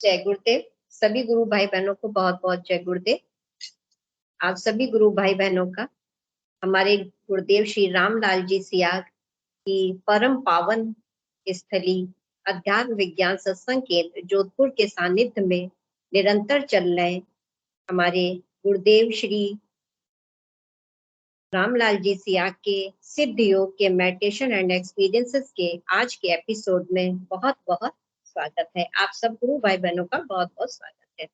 जय गुरुदेव। सभी गुरु भाई बहनों को बहुत बहुत जय गुरुदेव। आप सभी गुरु भाई बहनों का हमारे गुरुदेव श्री रामलाल जी सियाग की परम पावन स्थली अध्यात्म विज्ञान सत्संग केंद्र जोधपुर के सानिध्य में निरंतर चल रहे हमारे गुरुदेव श्री रामलाल जी सियाग के सिद्ध योग के मेडिटेशन एंड एक्सपीरियंसेस के आज के एपिसोड में बहुत बहुत स्वागत है। आप सब गुरु भाई बहनों का बहुत बहुत स्वागत है।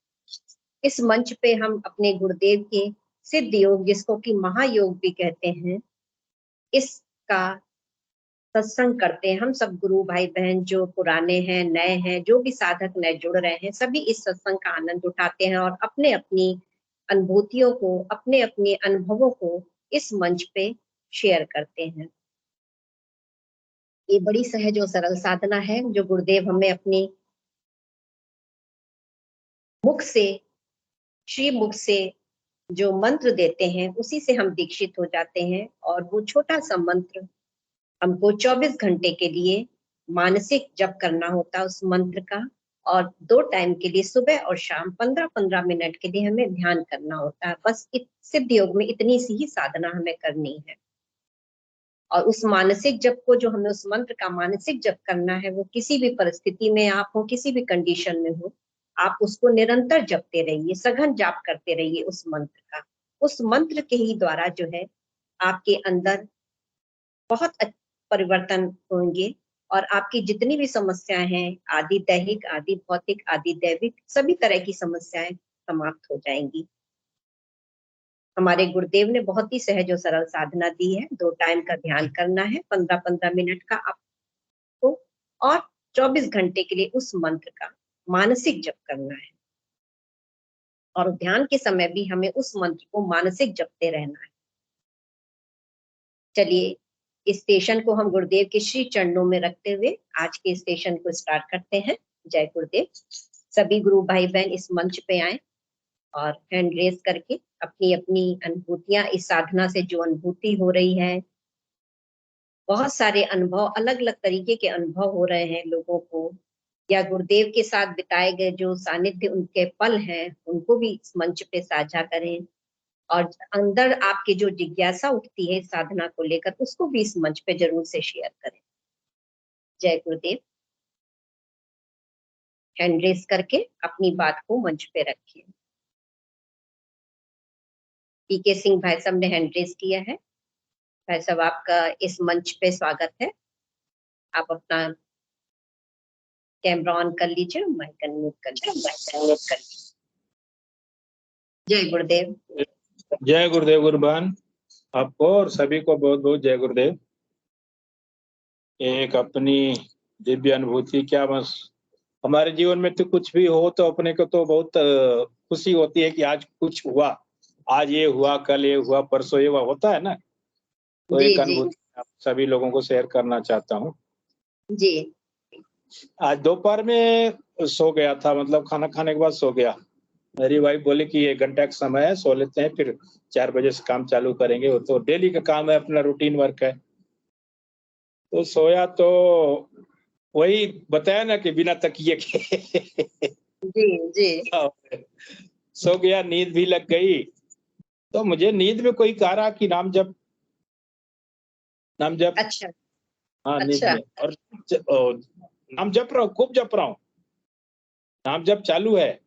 इस मंच पे हम अपने गुरुदेव के सिद्ध योग, जिसको कि महायोग भी कहते हैं, इसका सत्संग करते हैं। हम सब गुरु भाई बहन जो पुराने हैं, नए हैं, जो भी साधक नए जुड़ रहे हैं, सभी इस सत्संग का आनंद उठाते हैं और अपने अपनी अनुभूतियों को, अपने अपने अनुभवों को इस मंच पे शेयर करते हैं। ये बड़ी सहज और सरल साधना है जो गुरुदेव हमें अपनी मुख से, श्री मुख से जो मंत्र देते हैं उसी से हम दीक्षित हो जाते हैं। और वो छोटा सा मंत्र हमको 24 घंटे के लिए मानसिक जप करना होता है उस मंत्र का, और 2 टाइम के लिए सुबह और शाम 15-15 मिनट के लिए हमें ध्यान करना होता है। बस सिद्ध योग में इतनी सी ही साधना हमें करनी है। और उस मानसिक जप को, जो हमें उस मंत्र का मानसिक जप करना है, वो किसी भी परिस्थिति में आप हो, किसी भी कंडीशन में हो, आप उसको निरंतर जपते रहिए, सघन जाप करते रहिए उस मंत्र का। उस मंत्र के ही द्वारा जो है आपके अंदर बहुत परिवर्तन होंगे और आपकी जितनी भी समस्याएं हैं, आदि दैहिक, आदि भौतिक, आदि दैविक, सभी तरह की समस्याएं समाप्त हो जाएंगी। हमारे गुरुदेव ने बहुत ही सहज और सरल साधना दी है। 2 टाइम का ध्यान करना है, 15-15 मिनट का आपको, और 24 घंटे के लिए उस मंत्र का मानसिक जप करना है। और ध्यान के समय भी हमें उस मंत्र को मानसिक जपते रहना है। चलिए, इस सेशन को हम गुरुदेव के श्री चरणों में रखते हुए आज के सेशन को स्टार्ट करते हैं। जय गुरुदेव। सभी गुरु भाई बहन इस मंच पे आए और हैंड रेज करके अपनी अपनी अनुभूतियां, इस साधना से जो अनुभूति हो रही है, बहुत सारे अनुभव, अलग अलग तरीके के अनुभव हो रहे हैं लोगों को, या गुरुदेव के साथ बिताए गए जो सानिध्य उनके पल हैं, उनको भी इस मंच पे साझा करें। और अंदर आपके जो जिज्ञासा उठती है इस साधना को लेकर, उसको भी इस मंच पे जरूर से शेयर करें। जय गुरुदेव। हैंड रेस करके अपनी बात को मंच पे रखिए। पीके सिंह भाई साहब ने हैंड रेस किया है। भाई साहब, आपका इस मंच पे स्वागत है। आप अपना कैमरा ऑन कर लीजिए, माइक अनम्यूट कर लीजिए। जय गुरुदेव। जय गुरुदेव गुरुबान। आपको और सभी को बहुत बहुत जय गुरुदेव। एक अपनी दिव्य अनुभूति, क्या बस हमारे जीवन में तो कुछ भी हो तो अपने को तो बहुत खुशी होती है कि आज कुछ हुआ, आज ये हुआ, कल ये हुआ, परसों ये हुआ, होता है ना। तो एक अनुभूति आप सभी लोगों को शेयर करना चाहता हूँ जी। आज दोपहर में सो गया था, मतलब खाना खाने के बाद सो गया। मेरी वाइफ बोली कि 1 घंटा का समय है, सो लेते हैं, फिर 4 बजे से काम चालू करेंगे। वो तो डेली का काम है, अपना रूटीन वर्क है। तो सोया तो वही बताया ना कि बिना तकिए के जी सो गया, नींद भी लग गई। तो मुझे नींद में कोई कह रहा कि नाम जप, नाम जप। अच्छा। हाँ, नींद अच्छा। में, और नाम जप रहा हूँ, खूब जप रहा हूँ, नाम जप चालू है।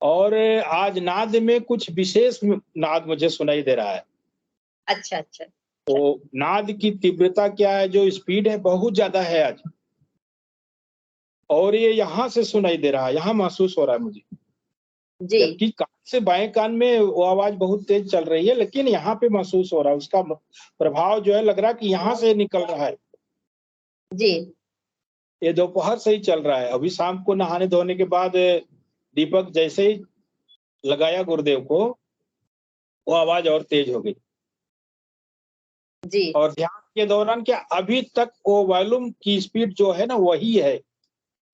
और आज नाद में कुछ विशेष नाद मुझे सुनाई दे रहा है। अच्छा अच्छा। तो नाद की तीव्रता क्या है, जो स्पीड है, बहुत ज्यादा है आज। और ये यहाँ से सुनाई दे रहा है, यहाँ महसूस हो रहा है मुझे। जबकि कान से बाएं कान में वो आवाज बहुत तेज चल रही है, लेकिन यहाँ पे महसूस हो रहा है उसका प्रभाव, जो है लग रहा है कि यहाँ से निकल रहा है जी। ये दोपहर से ही चल रहा है। अभी शाम को नहाने धोने के बाद दीपक जैसे ही लगाया गुरुदेव को, वो आवाज और तेज हो गई। जी। और ध्यान के दौरान क्या, अभी तक वो वॉल्यूम की स्पीड जो है ना, वही है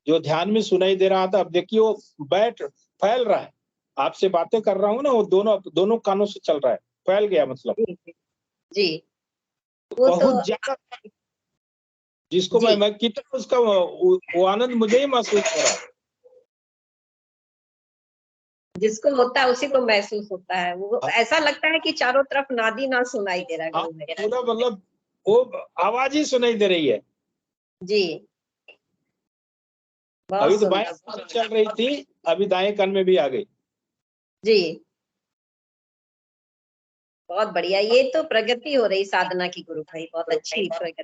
जो ध्यान में सुनाई दे रहा था। अब देखिए वो फैल रहा है। आपसे बातें कर रहा हूँ ना, वो दोनों कानों से चल रहा है, फैल गया मतलब। जी। वो बहुत ज्यादा, जिसको मैं कितना उसका वो आनंद मुझे ही महसूस हो रहा है। जिसको होता है उसी को महसूस होता है। वो ऐसा लगता है कि चारों तरफ नाद ही नाद सुनाई दे रहा है गुरु भाई। पूरा मतलब वो आवाज ही सुनाई दे रही है। जी, बहुत अभी तो बाएं सुंदर। कान में चल रही थी, अभी दाएं कान में भी आ गई। जी, बहुत बढ़िया। ये तो प्रगति हो रही साधना की गुरु भाई, बहुत अच्छी प्रगति।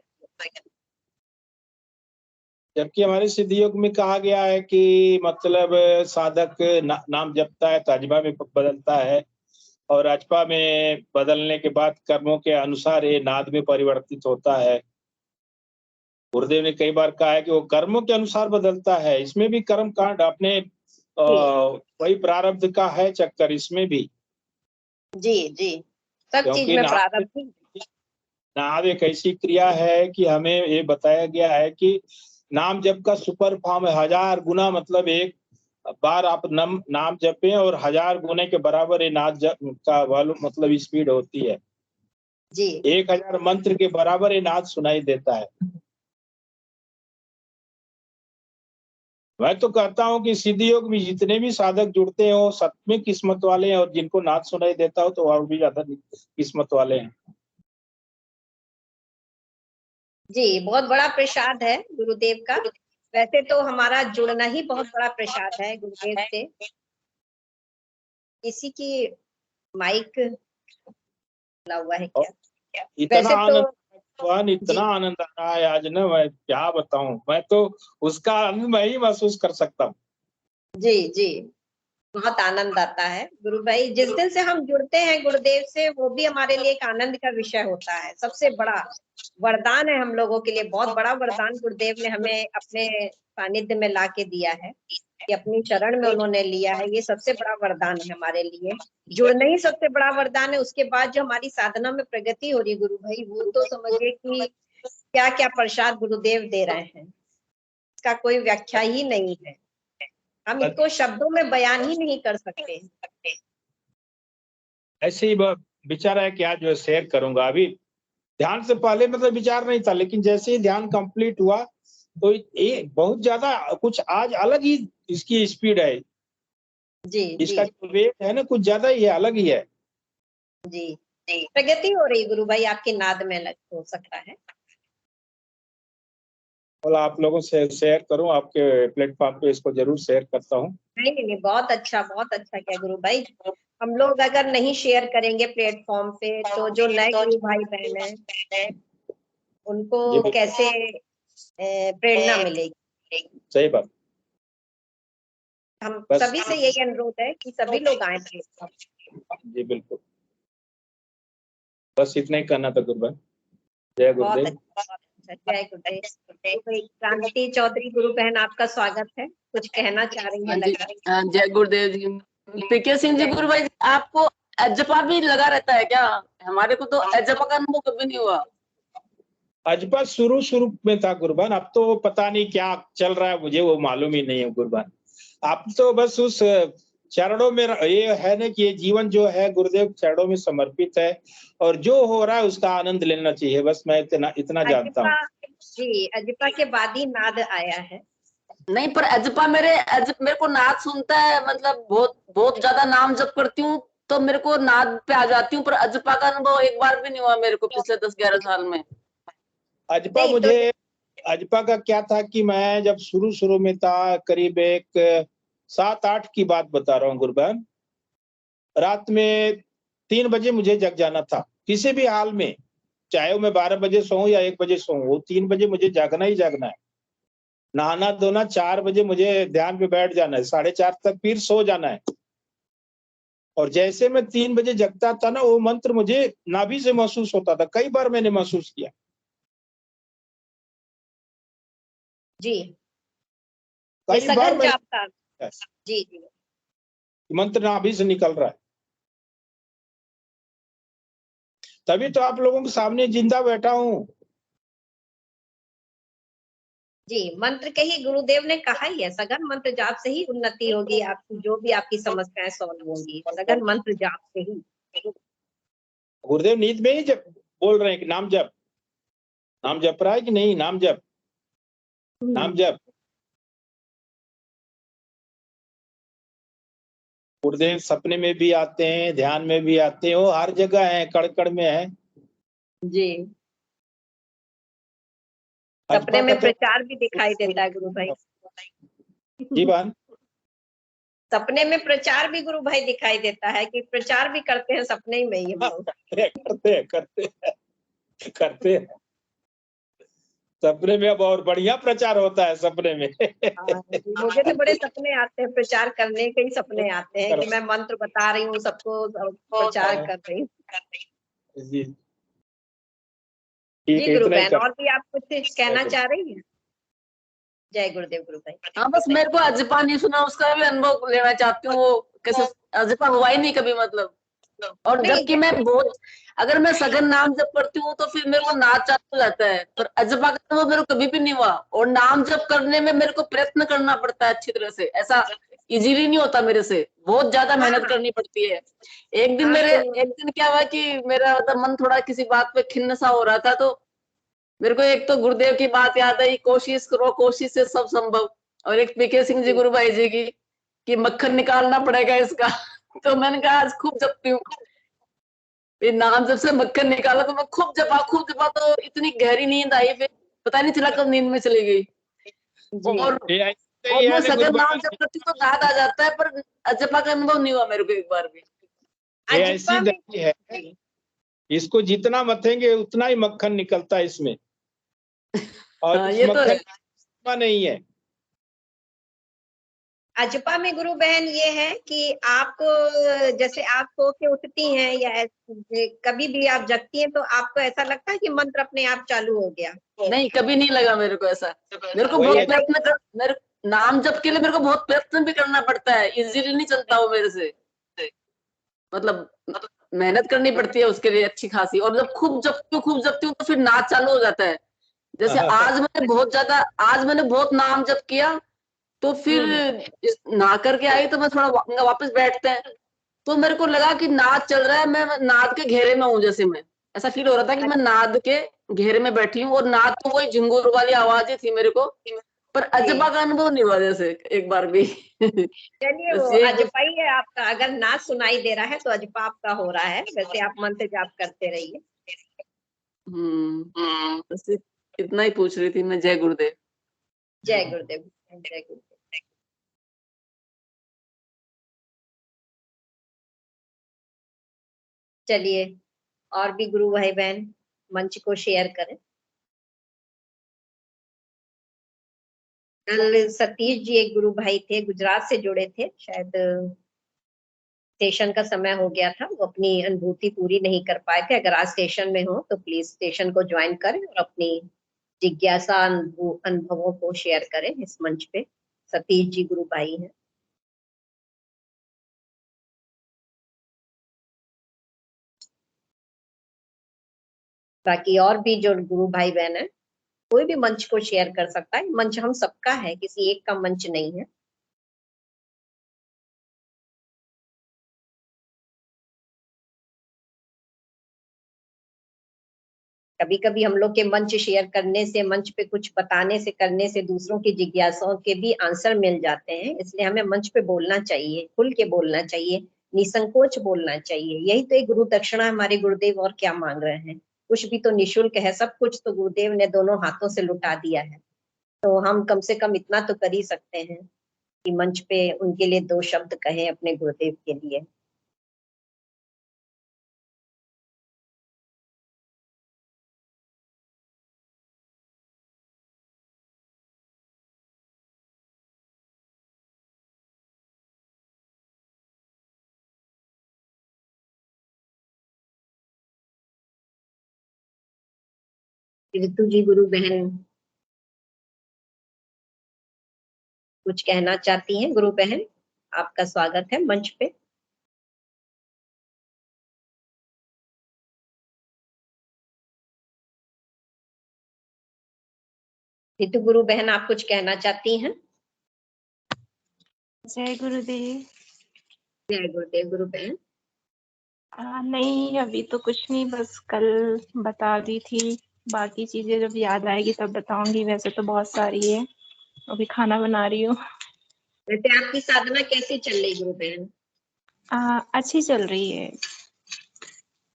जबकि हमारे सिद्ध योग में कहा गया है कि मतलब साधक नाम जपता है तो अजपा में बदलता है, और अजपा में बदलने के बाद कर्मों के अनुसार ये नाद में परिवर्तित होता है। गुरुदेव ने कई बार कहा है कि वो कर्मों के अनुसार बदलता है। इसमें भी कर्म कांड अपने वही प्रारब्ध का है चक्कर इसमें भी, जी जी, सब चीज क्योंकि में प्रारब्ध ही। नाम एक ऐसी क्रिया है कि हमें ये बताया गया है कि नाम जप का सुपर फॉर्म है 1000 गुना, मतलब एक बार आप नाम जपें और 1000 गुने के बराबर ये नाद जप का वॉल्यूम मतलब स्पीड होती है। जी 1000 मंत्र के बराबर ये नाद सुनाई देता है। मैं तो कहता हूँ कि सिद्ध योग में जितने भी साधक जुड़ते हैं वो सच में किस्मत वाले हैं, और जिनको नाद सुनाई देता हो तो और भी ज्यादा किस्मत वाले हैं। जी, बहुत बड़ा प्रसाद है गुरुदेव का। वैसे तो हमारा जुड़ना ही बहुत बड़ा प्रसाद है गुरुदेव से। किसी की माइक खुला हुआ है और क्या? इतना वैसे तो आनंद भगवान, इतना जी आनंद आ रहा है आज ना, मैं क्या बताऊं। मैं तो उसका आनंद मैं ही महसूस कर सकता हूँ। जी जी, बहुत आनंद आता है गुरु भाई। जिस दिन से हम जुड़ते हैं गुरुदेव से, वो भी हमारे लिए एक आनंद का विषय होता है। सबसे बड़ा वरदान है हम लोगों के लिए, बहुत बड़ा वरदान गुरुदेव ने हमें अपने सानिध्य में ला के दिया है, कि अपनी शरण में उन्होंने लिया है। ये सबसे बड़ा वरदान है हमारे लिए। जुड़ना ही सबसे बड़ा वरदान है। उसके बाद जो हमारी साधना में प्रगति हो रही गुरु भाई, वो तो समझिए कि क्या क्या प्रसाद गुरुदेव दे रहे हैं, इसका कोई व्याख्या ही नहीं है। हम इसको शब्दों में बयान ही नहीं कर सकते। ऐसे ही विचार है कि आज जो शेयर करूंगा। अभी ध्यान से पहले मतलब विचार नहीं था, लेकिन जैसे ही ध्यान कंप्लीट हुआ तो ये बहुत ज्यादा कुछ आज अलग ही इसकी स्पीड है। जी जी इसका जो वेट है ना कुछ ज्यादा ही है, अलग ही है। जी, प्रगति हो रही गुरु भाई आपके नाद में, लग हो सकता है। और आप लोगों से शेयर करूं, आपके प्लेटफॉर्म पे इसको जरूर शेयर करता हूं। नहीं नहीं नहीं, बहुत अच्छा किया गुरु भाई। हम लोग अगर नहीं शेयर करेंगे प्लेटफॉर्म पे, तो जो नए गुरु भाई बहन है उनको जी कैसे प्रेरणा मिलेगी। सही बात। हम बस सभी से यही अनुरोध है कि सभी लोग आए प्लेटफॉर्म। जी बिल्कुल, बस इतना ही करना था गुरुभाई। जय बहुत गुरुदेव। अच्छा, बहुत अच्छा, जय गुरुदेव। तो भाई क्रांति चौधरी गुरु बहन, आपका स्वागत है। कुछ कहना चाह रही है, हाँ जी, लगा रही हाँ, जय गुरुदेव जी। पीके सिंह जी, है। गुरु भाई आपको अजपा भी लगा रहता है क्या? हमारे को तो अजपा का अनुभव कभी नहीं हुआ। अजपा शुरू शुरू में था गुरुबान, अब तो पता नहीं क्या चल रहा है, मुझे वो मालूम ही नहीं है गुरुबान। आप तो बस उस चरणों में ये है ना कि ये जीवन जो है गुरुदेव चरणों में समर्पित है, और जो हो रहा है उसका आनंद लेना चाहिए। बस मैं इतना जानता अजपा, हूँ। जी अजपा के बाद ही नाद आया है। नहीं, पर अजपा मेरे को नाद सुनता है, मतलब बहुत बहुत ज्यादा नाम जप करती हूँ तो मेरे को नाद पे आ जाती हूँ, पर अजपा का अनुभव एक बार भी नहीं हुआ मेरे को पिछले 10-11 साल में। अजपा नहीं तो मुझे, अजपा का क्या था कि मैं जब शुरू शुरू में था, करीब एक 7-8 की बात बता रहा हूँ गुरुबान, रात में 3 बजे मुझे जग जाना था किसी भी हाल में, चाहे मैं 12 बजे सोऊं या 1 बजे सोऊं, वो 3 बजे मुझे जागना ही जागना है। नहाना धोना, 4 बजे मुझे ध्यान पे बैठ जाना है, 4:30 तक फिर सो जाना है। और जैसे मैं 3 बजे जगता था ना, वो मंत्र मुझे नाभि से महसूस होता था। कई बार मैंने महसूस किया, जी, ये कई बार सघन मैंने जाप था। जी जी मंत्र नाभि से निकल रहा है। तभी तो आप लोगों के सामने जिंदा बैठा हूँ। जी, मंत्र के ही गुरुदेव ने कहा ही है, सघन मंत्र जाप से ही उन्नति होगी आपकी, जो भी आपकी समस्याएं सॉल्व होंगी सघन मंत्र जाप से ही। गुरुदेव नींद में ही जब बोल रहे हैं कि नाम जप, नाम जप रहा है कि नहीं, नाम जप, नाम जप। गुरुदेव सपने में भी आते हैं, ध्यान में भी आते हैं, वो हर जगह है, कड़ में है। जी, सपने में प्रचार भी दिखाई देता है गुरु भाई। जी बहन, सपने में प्रचार भी गुरु भाई दिखाई देता है कि प्रचार भी करते हैं सपने में ही हम लोग। करते हैं सपने में। अब और बढ़िया प्रचार होता है सपने में। मुझे तो बड़े सपने आते हैं, प्रचार करने के ही सपने आते हैं कि मैं मंत्र बता रही हूँ सबको, प्रचार कर रही हूँ। जी जी गुरु बहन, और भी आप कुछ कहना चाह रही हैं? जय गुरुदेव गुरु भाई। हाँ, बस मेरे को अजपा नहीं सुना, उसका भी अनुभव लेना चाहती हूँ। वो कैसे अजपा हुआ ही नहीं कभी, मतलब। और जबकि मैं बहुत, अगर मैं सघन नाम जप करती हूँ तो फिर मेरे को नाच चालू हो जाता है, पर अजपा का वो मेरे को कभी भी नहीं हुआ। और नाम जप करने में मेरे को प्रयत्न करना पड़ता है अच्छी तरह से, ऐसा इजीली नहीं होता मेरे से, बहुत ज्यादा मेहनत करनी पड़ती है। एक दिन क्या हुआ कि मेरा मतलब मन थोड़ा किसी बात पे खिन्न सा हो रहा था, तो मेरे को एक तो गुरुदेव की बात याद आई, कोशिश करो, कोशिश से सब संभव। और एक पीके सिंह जी गुरु भाई जी की, कि मक्खन निकालना पड़ेगा इसका। तो मैंने कहा आज खूब जपती हूँ, नाम जब से मक्खन निकाला तो मैं खूब जपा, तो इतनी गहरी नींद आई, फिर पता नहीं चला कब नींद में चली गई। और मैं सघन नाम जप करती हूँ तो याद आ जाता है, पर अजपा का अनुभव नहीं हुआ मेरे को एक बार भी। ऐसी दही है, इसको जितना मथेंगे उतना ही मक्खन निकलता है इसमें। और इस मक्खन तो नहीं है। अजपा में गुरु बहन ये है कि आप जैसे आप सो के उठती हैं या कभी भी आप जगती हैं तो आपको ऐसा लगता है कि मंत्र अपने आप चालू हो गया? नहीं, कभी नहीं लगा मेरे को ऐसा। मेरे को बहुत प्रयत्न मेरे नाम जप के लिए मेरे को बहुत प्रयत्न भी करना पड़ता है, इजीली नहीं चलता वो मेरे से, मतलब मेहनत करनी पड़ती है उसके लिए अच्छी खासी। और जब खूब जपती हूँ तो फिर नाच चालू हो जाता है। जैसे आज मैंने बहुत नाम जप किया, तो फिर नहा करके आई तो मैं थोड़ा वापस बैठते हैं, तो मेरे को लगा कि नाद चल रहा है, मैं नाद के घेरे में हूँ। जैसे मैं ऐसा फील हो रहा था कि मैं नाद के घेरे में बैठी हूँ, और नाद तो वही झिंगुर वाली आवाज ही थी मेरे को, पर अजपा का अनुभव नहीं हुआ जैसे एक बार भी। चलिए वो अजपा ही है आपका, अगर नाद सुनाई दे रहा है तो अजपा आपका हो रहा है। वैसे आप मंत्र जाप करते रहिए। बस इतना ही पूछ रही थी मैं। जय गुरुदेव। जय गुरुदेव। जय गुरुदेव। चलिए, और भी गुरु भाई बहन मंच को शेयर करें। कल सतीश जी एक गुरु भाई थे, गुजरात से जुड़े थे, शायद स्टेशन का समय हो गया था, वो अपनी अनुभूति पूरी नहीं कर पाए थे। अगर आज स्टेशन में हो तो प्लीज स्टेशन को ज्वाइन करें और अपनी जिज्ञासा अनुभवों को शेयर करें इस मंच पे। सतीश जी गुरु भाई हैं। बाकी और भी जो गुरु भाई बहन है, कोई भी मंच को शेयर कर सकता है। मंच हम सबका है, किसी एक का मंच नहीं है। कभी कभी हम लोग के मंच शेयर करने से, मंच पे कुछ बताने से, करने से दूसरों की जिज्ञासाओं के भी आंसर मिल जाते हैं। इसलिए हमें मंच पे बोलना चाहिए, खुल के बोलना चाहिए, निसंकोच बोलना चाहिए। यही तो एक गुरु दक्षिणा हमारे गुरुदेव और क्या मांग रहे हैं। कुछ भी तो निःशुल्क है, सब कुछ तो गुरुदेव ने दोनों हाथों से लुटा दिया है। तो हम कम से कम इतना तो कर ही सकते हैं कि मंच पे उनके लिए दो शब्द कहें अपने गुरुदेव के लिए। ऋतु जी गुरु बहन कुछ कहना चाहती हैं? गुरु बहन आपका स्वागत है मंच पे। ऋतु गुरु बहन आप कुछ कहना चाहती हैं? जय गुरुदेव। जय गुरुदेव गुरु बहन। नहीं, अभी तो कुछ नहीं, बस कल बता दी थी। बाकी चीजें जब याद आएगी तब बताऊंगी। वैसे तो बहुत सारी है, अभी खाना बना रही हूँ। वैसे आपकी साधना कैसी चल रही गुरु बहन? अच्छी चल रही है।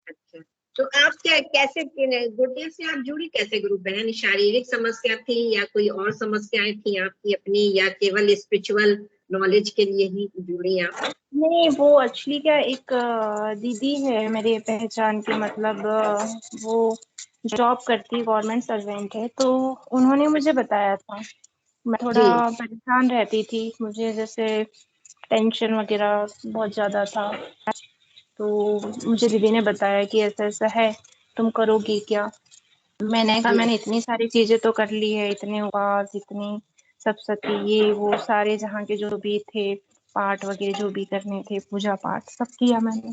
अच्छा, तो आप क्या कैसे गुरुदेव से आप जुड़ी कैसे? गुरु बहन शारीरिक समस्या थी या कोई और समस्याएं थी आपकी अपनी, या केवल स्पिरिचुअल नॉलेज के लिए ही जुड़ी आप? नहीं, वो एक्चुअली क्या, एक दीदी है मेरे पहचान की, मतलब वो जॉब करती, गवर्नमेंट सर्वेंट है, तो उन्होंने मुझे बताया था। मैं थोड़ा जी परेशान रहती थी, मुझे जैसे टेंशन वगैरह बहुत ज़्यादा था, तो मुझे दीदी ने बताया कि ऐसा ऐसा है, तुम करोगी क्या? मैंने कहा जी मैंने इतनी सारी चीजें तो कर ली है, इतने उपवास, इतनी सप्तशती, ये वो सारे जहाँ के जो भी थे पाठ वगैरह जो भी करने थे, पूजा पाठ सब किया मैंने।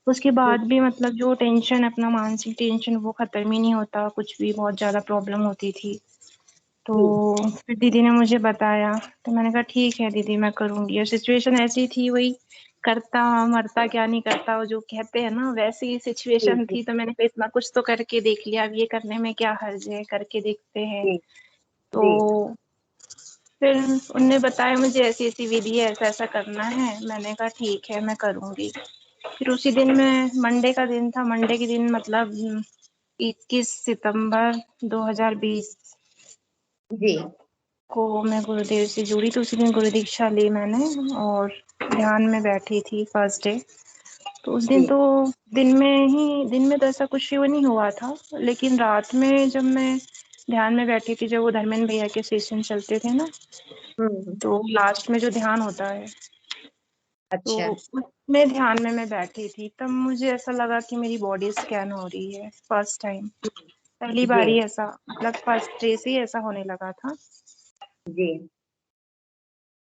उसके बाद भी मतलब जो टेंशन, अपना मानसिक टेंशन वो खत्म ही नहीं होता, कुछ भी बहुत ज्यादा प्रॉब्लम होती थी। तो फिर दीदी ने मुझे बताया, तो मैंने कहा ठीक है दीदी, मैं करूंगी। और सिचुएशन ऐसी थी, वही करता मरता क्या नहीं करता, वो जो कहते हैं ना, वैसी जी सिचुएशन जी थी। तो मैंने कहा इतना कुछ तो करके देख लिया, अब ये करने में क्या हर्ज है, करके देखते हैं। जी तो जी फिर उनने बताया मुझे ऐसी ऐसी विधि है, ऐसा ऐसा करना है। मैंने कहा ठीक है, मैं करूंगी। फिर उसी दिन में, मंडे का दिन था, मंडे के दिन मतलब 21 सितंबर 2020 जी को मैं गुरुदेव से जुड़ी। तो उसी दिन गुरु दीक्षा ली मैंने, और ध्यान में बैठी थी फर्स्ट डे। तो उस दिन जी तो दिन में तो ऐसा कुछ वो नहीं हुआ था, लेकिन रात में जब मैं ध्यान में बैठी थी, जब वो धर्मेंद्र भैया के सेशन चलते थे ना, हम्म। तो लास्ट में जो ध्यान होता है, तो अच्छा उसमें ध्यान में मैं बैठी थी, तब मुझे ऐसा लगा कि मेरी बॉडी स्कैन हो रही है, फर्स्ट टाइम, पहली जी बार ही ऐसा, मतलब फर्स्ट डे से ही ऐसा होने लगा था। जी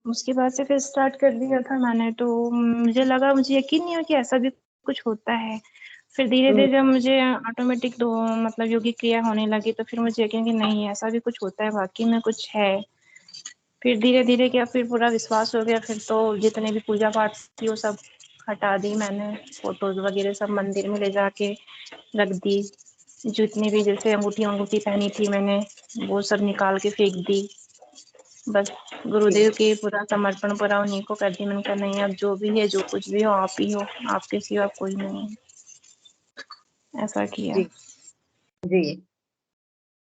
उसके बाद से फिर स्टार्ट कर दिया था मैंने। तो मुझे लगा, मुझे यकीन नहीं हो कि ऐसा भी कुछ होता है। फिर धीरे हम्म। धीरे जब मुझे ऑटोमेटिक दो मतलब योगिक क्रिया होने लगी, तो फिर मुझे यकीन कि नहीं, ऐसा भी कुछ होता है, वाकई में कुछ है। फिर धीरे धीरे क्या, फिर पूरा विश्वास हो गया। फिर तो जितने भी पूजा पाठ थी वो सब हटा दी मैंने, फोटोज वगैरह सब मंदिर में ले जाके रख दी। जितनी भी जैसे अंगूठी अंगूठी पहनी थी मैंने, वो सब निकाल के फेंक दी। बस जी गुरुदेव के पूरा समर्पण पूरा उन्हीं को कर दी। मैंने कहा नहीं, अब जो भी है, जो कुछ भी हो, आप ही हो, आपके सिवा कोई नहीं है, ऐसा किया। जी जी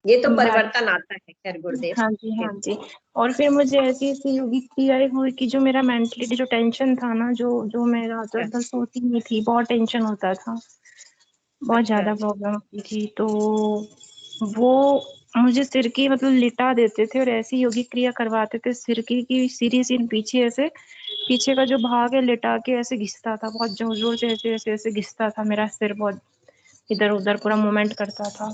ये तो बाकी परिवर्तन आता है खैर गुरुदेव हाँ जी, के। हाँ जी। और फिर मुझे ऐसी ऐसी योगिक क्रियाएं हुई कि जो मेरा मेंटलिटी, जो टेंशन था ना, जो जो मेरा अच्छा दस सोती नहीं थी, बहुत टेंशन होता था, बहुत अच्छा ज्यादा प्रॉब्लम होती थी। तो वो मुझे सिर की मतलब लिटा देते थे, और ऐसी योगिक क्रिया करवाते थे, सिर की सीधी सीन पीछे, ऐसे पीछे का जो भाग है लिटा के ऐसे घिसता था, बहुत जोर जोर से ऐसे ऐसे ऐसे घिसता था मेरा सिर, बहुत इधर उधर पूरा मूवमेंट करता था।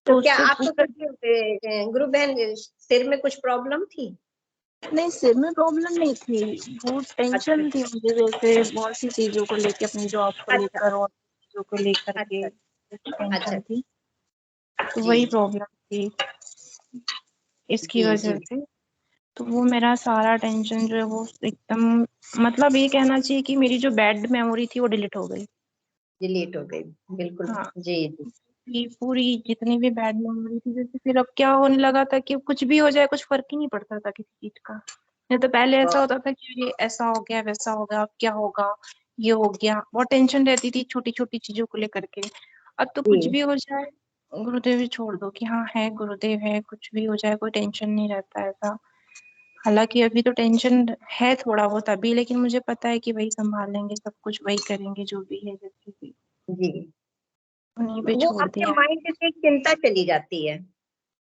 तो तो क्या उससे आपको पूरा, कुछ गुरु बहन सिर में कुछ प्रॉब्लम थी? नहीं सिर में प्रॉब्लम नहीं थी, वो अच्छा टेंशन थी मुझे, वैसे बहुत सी चीजों को लेके, अपनी जॉब को अच्छा लेकर और चीजों को लेकर के अच्छा अच्छा टेंशन थी। तो जी वही प्रॉब्लम थी इसकी जी वजह जी से। तो वो मेरा सारा टेंशन जो है वो एकदम, मतलब ये कहना चाहिए कि मेरी जो बैड मेमोरी थी वो डिलीट हो गई। डिलीट हो गई बिल्कुल। हाँ, जी जी ये पूरी जितनी भी बैड मेमोरी थी, जैसे फिर अब क्या होने लगा था कि कुछ भी हो जाए, कुछ फर्क ही नहीं पड़ता था किसी चीज का। नहीं तो पहले ऐसा बहुत होता था कि ये ऐसा हो गया, वैसा हो गया, अब क्या होगा, ये हो गया, बहुत टेंशन रहती थी छोटी छोटी चीजों को लेकर के। अब तो कुछ जी भी हो जाए, गुरुदेव ही छोड़ दो कि हाँ है, गुरुदेव है, कुछ भी हो जाए कोई टेंशन नहीं रहता है ऐसा। हालांकि अभी तो टेंशन है थोड़ा बहुत अभी, लेकिन मुझे पता है कि वही संभाल लेंगे सब कुछ, वही करेंगे जो भी है, जैसे भी जी उन्हीं पे वो छोड़ आपके दिया है। माइंड से एक चिंता चली जाती है।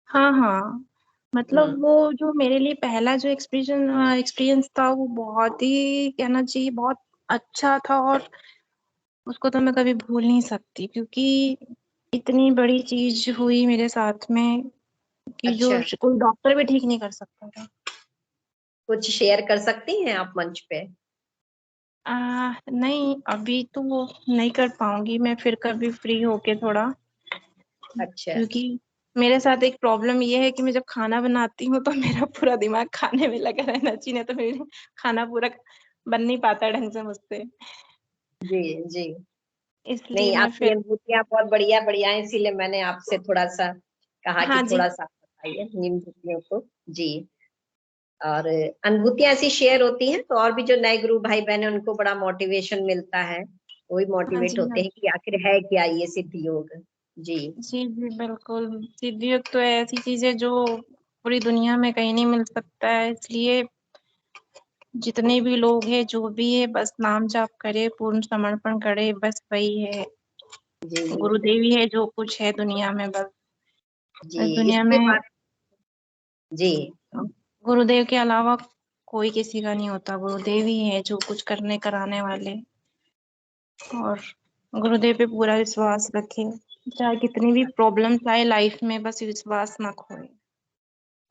हाँ हाँ, मतलब हम्म। वो जो मेरे लिए पहला जो एक्सपीरियंस था, वो बहुत ही कहना चाहिए बहुत अच्छा था, और उसको तो मैं कभी भूल नहीं सकती, क्योंकि इतनी बड़ी चीज हुई मेरे साथ में कि जो अच्छा कोई डॉक्टर भी ठीक नहीं कर सकता था। कुछ शेयर कर सकती हैं आप मंच पे? नहीं, अभी तो नहीं कर पाऊंगी मैं, फिर कभी फ्री होके थोड़ा, अच्छा क्योंकि मेरे साथ एक प्रॉब्लम ये है कि मैं जब खाना बनाती हूँ तो मेरा पूरा दिमाग खाने में लगा रहना चाहिए, नहीं तो मेरे खाना पूरा बन नहीं पाता ढंग से मुझसे। जी जी इसलिए नहीं, मैं आपकी फिर, अनुभूतियां बहुत बढ़िया बढ़िया है, इसीलिए मैंने आपसे थोड़ा सा कहा कि हाँ जी, थोड़ा सा बताइए निम्न को। जी और अनुभूतियां ऐसी शेयर होती हैं तो और भी जो नए गुरु भाई बहन है उनको बड़ा मोटिवेशन मिलता है, वो भी हाँ मोटिवेट जी, हाँ होते हैं जी। कि आखिर है क्या ये सिद्धि योग। जी जी, जी, बिल्कुल। सिद्धि योग तो ऐसी चीज़ है जो पूरी दुनिया में कहीं नहीं मिल सकता है, इसलिए जितने भी लोग हैं, जो भी है, बस नाम जाप करे, पूर्ण समर्पण करे, बस वही है। जी जी गुरुदेव ही है जो कुछ है दुनिया में बस। जी इस दुनिया इसके में बाद जी गुरुदेव के अलावा कोई किसी का नहीं होता, गुरुदेव ही है जो कुछ करने कराने वाले। और गुरुदेव पे पूरा विश्वास रखें, चाहे कितनी भी प्रॉब्लम्स आए लाइफ में, बस विश्वास ना खोए।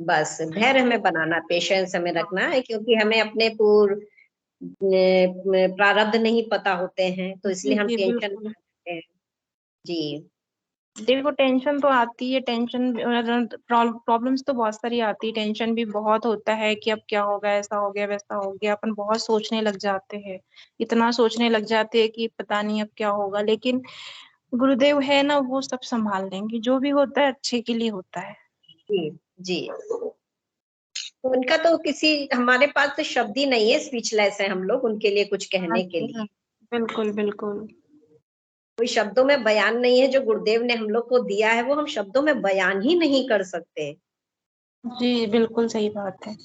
बस धैर्य हमें बनाना, पेशेंस हमें रखना है, क्योंकि हमें अपने पूर्व प्रारब्ध नहीं पता होते हैं, तो जी, इसलिए हम जी, टेंशन बिल्कुल। करते हैं। जी देखो टेंशन तो आती है, टेंशन प्रॉब्लम्स तो बहुत सारी आती है, टेंशन भी बहुत होता है कि अब क्या होगा, ऐसा हो गया वैसा हो गया, अपन बहुत सोचने लग जाते हैं, इतना सोचने लग जाते हैं कि पता नहीं अब क्या होगा। लेकिन गुरुदेव है ना, वो सब संभाल लेंगे, जो भी होता है अच्छे के लिए होता है। जी जी तो उनका तो किसी, हमारे पास तो शब्द ही नहीं है, स्पीचलेस है हम लोग उनके लिए कुछ हाँ कहने के जी, हाँ, लिए। बिल्कुल बिल्कुल। कोई शब्दों में बयान नहीं है जो गुरुदेव ने हम लोग को दिया है, वो हम शब्दों में बयान ही नहीं कर सकते। जी, बिल्कुल सही बात है।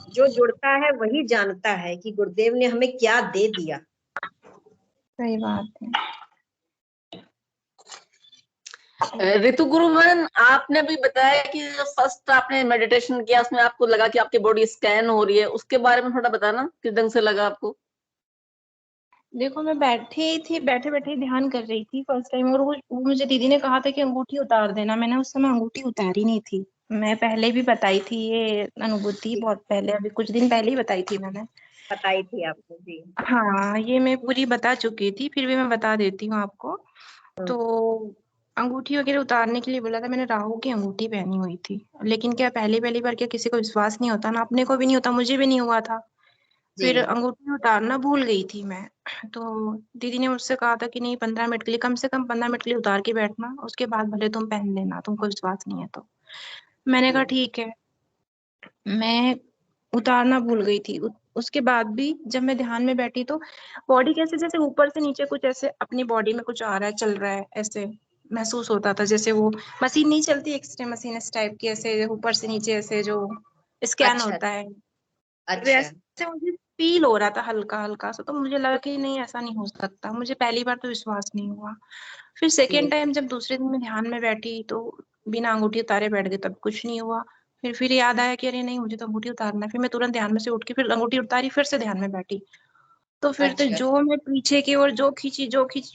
जो जुड़ता है वही जानता है कि गुरुदेव ने हमें क्या दे दिया। सही बात है। ऋतु गुरुवन, आपने भी बताया कि फर्स्ट आपने मेडिटेशन किया, उसमें आपको लगा कि आपकी बॉडी स्कैन हो रही है, उसके बारे में थोड़ा बताना किस ढंग से लगा आपको। देखो मैं बैठी थी, बैठे बैठे ध्यान कर रही थी फर्स्ट टाइम, और वो मुझे दीदी ने कहा था कि अंगूठी उतार देना, मैंने उस समय अंगूठी उतारी नहीं थी। मैं पहले भी बताई थी ये अनुभूति, जी, बहुत पहले, अभी कुछ दिन पहले ही बताई थी मैंने। बताई थी आपको। जी हाँ, ये मैं पूरी बता चुकी थी, फिर भी मैं बता देती हूँ आपको। हम्म, तो अंगूठी वगैरह उतारने के लिए बोला था, मैंने राहु की अंगूठी पहनी हुई थी। लेकिन क्या पहली पहली बार क्या किसी को विश्वास नहीं होता ना, अपने को भी नहीं होता, मुझे भी नहीं हुआ था। जी फिर अंगूठी उतारना भूल गई थी मैं। तो दीदी ने मुझसे कहा था कि नहीं, 15 मिनट के लिए, कम से कम 15 मिनट के लिए उतार के बैठना, उसके बाद भले तुम पहन लेना, तुमको विश्वास नहीं है तो। मैंने कहा जी ठीक है। मैं उतारना भूल गई थी। उसके बाद भी जब मैं ध्यान में बैठी तो बॉडी कैसे, जैसे ऊपर से नीचे कुछ ऐसे अपनी बॉडी में कुछ आ रहा है, चल रहा है, ऐसे महसूस होता था, जैसे वो मशीन नहीं चलती, एक्सरे मशीन इस टाइप की, ऐसे ऊपर से नीचे ऐसे जो स्कैन अच्छा होता है, अच्छा वैसे मुझे फील हो रहा था हल्का हल्का सा। तो मुझे लगा कि नहीं, ऐसा नहीं हो सकता, मुझे पहली बार तो विश्वास नहीं हुआ। फिर जी सेकेंड टाइम जब दूसरे दिन मैं ध्यान में बैठी तो बिना अंगूठी उतारे बैठ गई, तब कुछ नहीं हुआ। फिर याद आया कि अरे नहीं, मुझे तो अंगूठी उतारना है, फिर मैं तुरंत ध्यान में से उठ के फिर अंगूठी उतारी, फिर से ध्यान में बैठी। तो फिर तो अच्छा जो मैं पीछे की ओर जो खींची,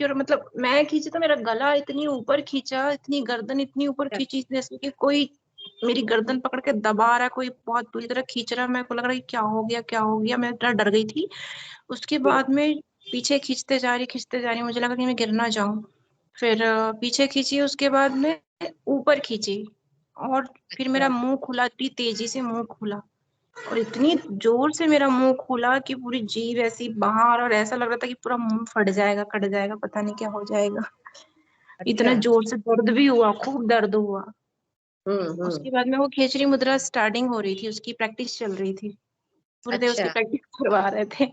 और मतलब मैं खींची तो मेरा गला इतनी ऊपर खींचा, इतनी गर्दन इतनी ऊपर अच्छा खींची, जैसे कि कोई मेरी गर्दन पकड़ के दबा रहा है, कोई बहुत बुरी तरह खींच रहा है। मेरे को लग रहा है कि क्या हो गया, क्या हो गया, मैं इतना डर गई थी। उसके जी बाद में पीछे खींचते जा रही, मुझे लगा कि मैं गिर ना जाऊं। फिर पीछे खींची, उसके बाद में ऊपर खींची, और फिर अच्छा मेरा मुंह खुला, इतनी तेजी से मुंह खुला, और इतनी जोर से मेरा मुंह खुला कि पूरी जीभ ऐसी बाहर, और ऐसा लग रहा था कि पूरा मुंह फट जाएगा, कट जाएगा, पता नहीं क्या हो जाएगा। अच्छा इतना जोर से दर्द भी हुआ, खूब दर्द हुआ। हम्म। उसके बाद में वो खेचरी मुद्रा स्टार्टिंग हो रही थी, उसकी प्रैक्टिस चल रही थी, पूरे दिन उसकी अच्छा प्रैक्टिस करवा रहे थे।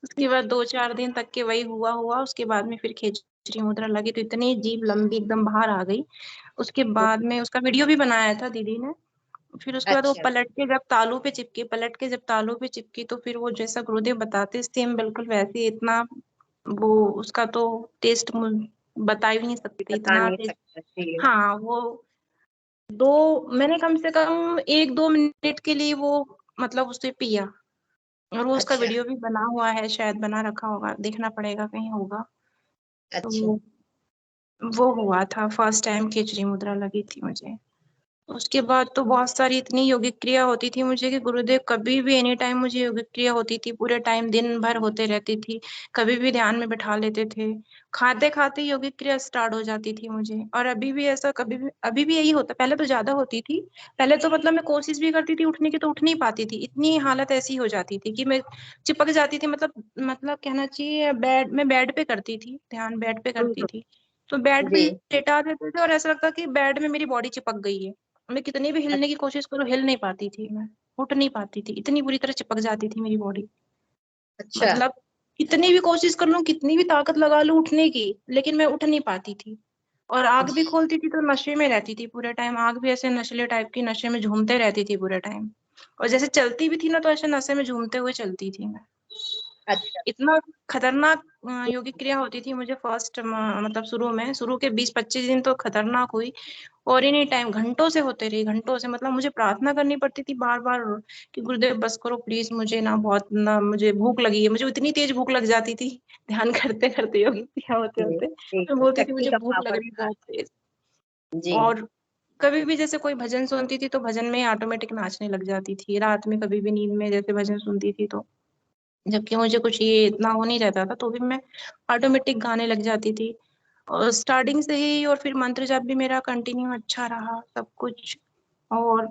उसके बाद 2-4 दिन तक के वही हुआ हुआ, उसके बाद में फिर खेचरी मुद्रा लगी तो इतनी जीभ लंबी एकदम बाहर आ गई। उसके बाद में उसका वीडियो भी बनाया था दीदी ने। फिर उसके बाद वो अच्छा पलट के जब तालू पे चिपकी, पलट के जब तालू पे चिपकी, तो फिर वो जैसा गुरुदेव बताते सेम बिल्कुल वैसे ही, इतना वो उसका तो टेस्ट बता ही नहीं सकते, बता इतना नहीं टेस्ट। सकता जी हाँ, वो दो मैंने कम से कम 1-2 मिनट के लिए वो मतलब उसे पिया, और वो उसका अच्छा वीडियो भी बना हुआ है, शायद बना रखा होगा, देखना पड़ेगा, कहीं होगा। अच्छा तो वो हुआ था फर्स्ट टाइम, खिचड़ी मुद्रा लगी थी मुझे। उसके बाद तो बहुत सारी इतनी योगिक क्रिया होती थी मुझे कि गुरुदेव कभी भी एनी टाइम मुझे योगिक क्रिया होती थी, पूरे टाइम दिन भर होते रहती थी, कभी भी ध्यान में बैठा लेते थे। खाते खाते योगिक क्रिया स्टार्ट हो जाती थी मुझे, और अभी भी ऐसा, कभी भी अभी भी यही होता, पहले तो ज्यादा होती थी। पहले तो मतलब मैं कोशिश भी करती थी उठने की तो उठ नहीं पाती थी, इतनी हालत ऐसी हो जाती थी कि मैं चिपक जाती थी, मतलब कहना चाहिए बेड, मैं बेड पे करती थी ध्यान, बेड पे करती हम्म, थी। तो बेड पे जी लेटा देते थे, और ऐसा लगता कि बेड में मेरी बॉडी चिपक गई है, मैं कितनी भी हिलने की कोशिश करूं, हिल नहीं पाती थी मैं। उठ नहीं पाती थी, इतनी बुरी तरह चिपक जाती थी मेरी बॉडी। अच्छा। मतलब कितनी भी कोशिश कर लूं, कितनी भी ताकत लगा लूं उठने की, लेकिन मैं उठ नहीं पाती थी। और आग भी खोलती थी तो नशे में रहती थी पूरे टाइम, आग भी ऐसे नशेले टाइप की, नशे में झूमते रहती थी पूरे टाइम। और जैसे चलती भी थी ना तो ऐसे नशे में झूमते हुए चलती थी मैं। अच्छा। इतना खतरनाक योगिक क्रिया होती थी मुझे फर्स्ट, मतलब शुरू के 20-25 दिन तो खतरनाक हुई। और एनी टाइम घंटों से होते रही, घंटों से, मतलब मुझे प्रार्थना करनी पड़ती थी बार बार कि गुरुदेव बस करो प्लीज, मुझे ना बहुत ना, मुझे भूख लगी है। मुझे इतनी तेज भूख लग जाती थी ध्यान करते करते, योगिक क्रिया होते जी, होते जी, मैं बोलती थी शक्ति मुझे का भूख लग पावर रही है था। बहुत तेज। जी। और कभी भी जैसे कोई भजन सुनती थी तो भजन में ऑटोमेटिक नाचने लग जाती थी, रात में कभी भी नींद में जैसे भजन सुनती थी तो, जबकि मुझे कुछ ये इतना वो नहीं रहता था तो भी मैं ऑटोमेटिक गाने लग जाती थी। और स्टार्टिंग से ही, और फिर मंत्र जाप भी मेरा कंटिन्यू अच्छा रहा सब कुछ। और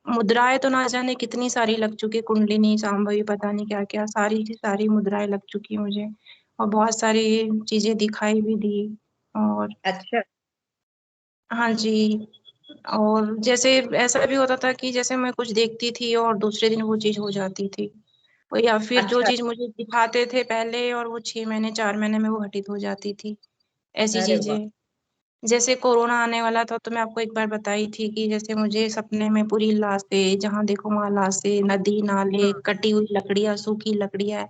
मुद्राएं तो ना जाने कितनी सारी लग चुकी, कुंडलिनी, सांभवी, पता नहीं क्या क्या, सारी की सारी मुद्राएं लग चुकी मुझे। और बहुत सारी चीजें दिखाई भी दी। और अच्छा। हाँ जी। और जैसे ऐसा भी होता था कि जैसे मैं कुछ देखती थी और दूसरे दिन वो चीज हो जाती थी, या फिर जो अच्छा। चीज मुझे दिखाते थे पहले और वो 6 महीने 4 महीने में वो घटित हो जाती थी, ऐसी अरे वाह। चीजें। जैसे कोरोना आने वाला था तो मैं आपको एक बार बताई थी कि जैसे मुझे सपने में पूरी लाशें, जहाँ देखो वहां लाशें, नदी नाले, हाँ। कटी हुई लकड़ियां, सूखी लकड़ियां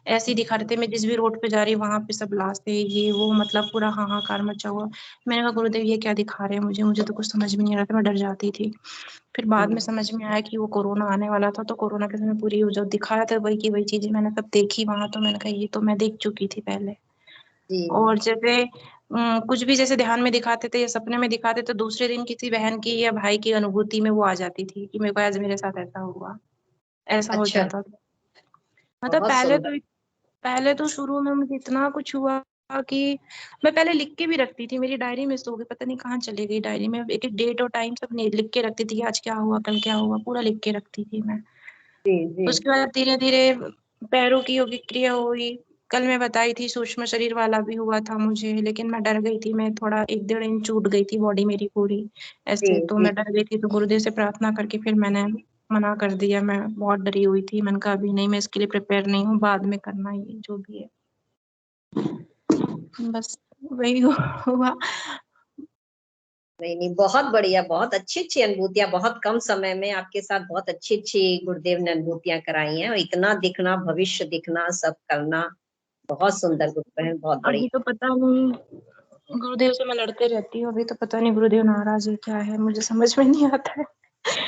ऐसी दिखा रहे थे। मैं जिस भी रोड पे जा रही वहां पे सब लाशें, ये वो, मतलब पूरा हाहाकार मचा हुआ। मैंने कहा गुरुदेव ये क्या दिखा रहे हैं मुझे, मुझे तो कुछ समझ में नहीं आ रहा था, मैं डर जाती थी। फिर बाद में समझ में आया कि वो कोरोना आने वाला था, तो कोरोना के समय पूरी जो दिखा रहा था वही की वही चीजें मैंने सब देखी वहां। तो मैंने कहा ये तो मैं देख चुकी थी पहले। जी। और जैसे कुछ भी जैसे ध्यान में दिखाते थे या सपने में दिखाते तो दूसरे दिन किसी बहन की या भाई की अनुभूति में वो आ जाती थी कि मेरे को आज मेरे साथ ऐसा हुआ, ऐसा हो अच्छा। जाता था। मतलब बहुत सुंदर। पहले तो शुरू में मुझे इतना कुछ हुआ कि मैं पहले लिख के भी रखती थी, मेरी डायरी में सो गई, पता नहीं कहाँ चली गई डायरी में, एक एक डेट और टाइम सब लिख के रखती थी, आज क्या हुआ कल क्या हुआ पूरा लिख के रखती थी मैं। जी। जी। उसके बाद धीरे धीरे पैरों की योगिक क्रिया हुई। कल मैं बताई थी सूक्ष्म शरीर वाला भी हुआ था मुझे, लेकिन मैं डर गई थी, मैं थोड़ा 1-1.5 इंच छूट गई थी बॉडी मेरी पूरी जी। ऐसे, तो जी। मैं डर गई थी तो गुरुदेव से प्रार्थना करके फिर मैंने मना कर दिया। मैं बहुत डरी हुई थी, मैंने कहा अभी नहीं, मैं इसके लिए प्रिपेयर नहीं हूँ, बाद में करना ये जो भी है। बस वही हुआ। नहीं नहीं, बहुत बढ़िया, बहुत अच्छी अच्छी अनुभूतियां, बहुत कम समय में आपके साथ बहुत अच्छी अच्छी गुरुदेव ने अनुभूतियां कराई हैं, और इतना दिखना, भविष्य दिखना, सब करना, बहुत सुंदर गुरु बहन, बहुत अभी बढ़िया। तो पता नहीं, गुरुदेव से मैं लड़ते रहती हूँ, अभी तो पता नहीं गुरुदेव नाराज है क्या है, मुझे समझ में नहीं आता है।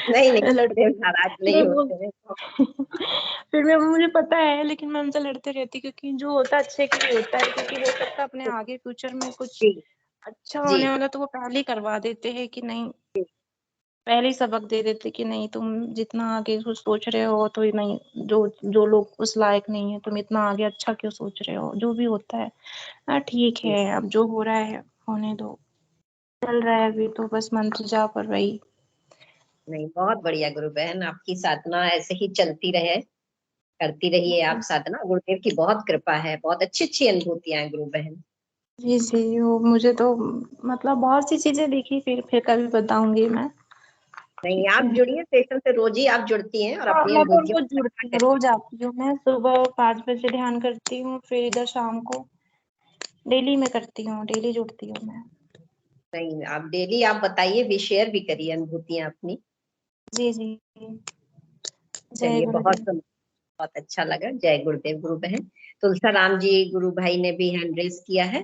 नहीं नहीं, लड़ते गुरुदेव नाराज नहीं मैं वो होते हैं। फिर मैं, मुझे पता है, लेकिन मैं उनसे लड़ते रहती क्योंकि जो होता है अच्छे के लिए होता है, क्योंकि हो सकता है अपने आगे फ्यूचर में कुछ जी। अच्छा जी। होने वाला तो वो पहले ही करवा देते हैं कि नहीं, पहले ही सबक दे देते कि नहीं तुम जितना आगे कुछ सोच रहे हो तो नहीं, जो जो लोग उस लायक नहीं है, तुम इतना आगे अच्छा क्यों सोच रहे हो, जो भी होता है। हाँ ठीक जी। है, अब जो हो रहा है होने दो, चल रहा है अभी तो बस मंत्र जाप और वही। नहीं, बहुत बढ़िया गुरु बहन, आपकी साधना ऐसे ही चलती रहे, करती रहिए आप साधना, गुरुदेव की बहुत कृपा है, बहुत अच्छी अच्छी अनुभूतियां हैं गुरु बहन। जी जी, वो मुझे तो मतलब बहुत सी चीजें दिखी, फिर कभी बताऊंगी मैं। नहीं, ठीक आप है। जुड़िए, सेशन से रोज ही आप जुड़ती हैं और हाँ अपनी मैं तो अनुभूतियों रोज को साझा जुड़ती हूँ, करिए। रोज आती हूँ मैं, सुबह 5 बजे ध्यान करती हूँ, फिर इधर शाम को, डेली में करती हूँ, डेली जुड़ती हूँ मैं। नहीं, आप डेली आप बताइए भी, शेयर भी करिए अनुभूतियां अपनी। जी जी। जय चलिए, गुरुदेव। बहुत अच्छा लगा। जय गुरुदेव गुरु बहन। तुलसा राम जी गुरु भाई ने भी हैंड रेस किया है,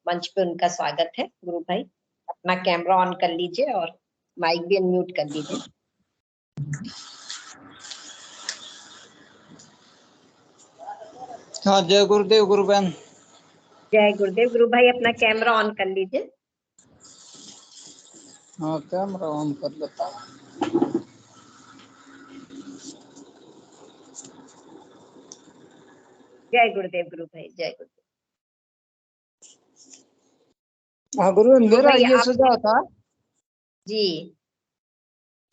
मंच पे उनका स्वागत है। गुरु भाई अपना कैमरा ऑन कर लीजिए और माइक भी अनम्यूट कर लीजिए। हाँ, जय गुरुदेव गुरु बहन। जय गुरुदेव गुरु भाई, अपना कैमरा ऑन कर लीजिए। हाँ, कैमरा ऑन कर लेता हूँ। जय गुरुदेव गुरु भाई, जय गुरुदेव। हाँ गुरु, गुरु मेरा भाई ये आप। सुझाव था जी।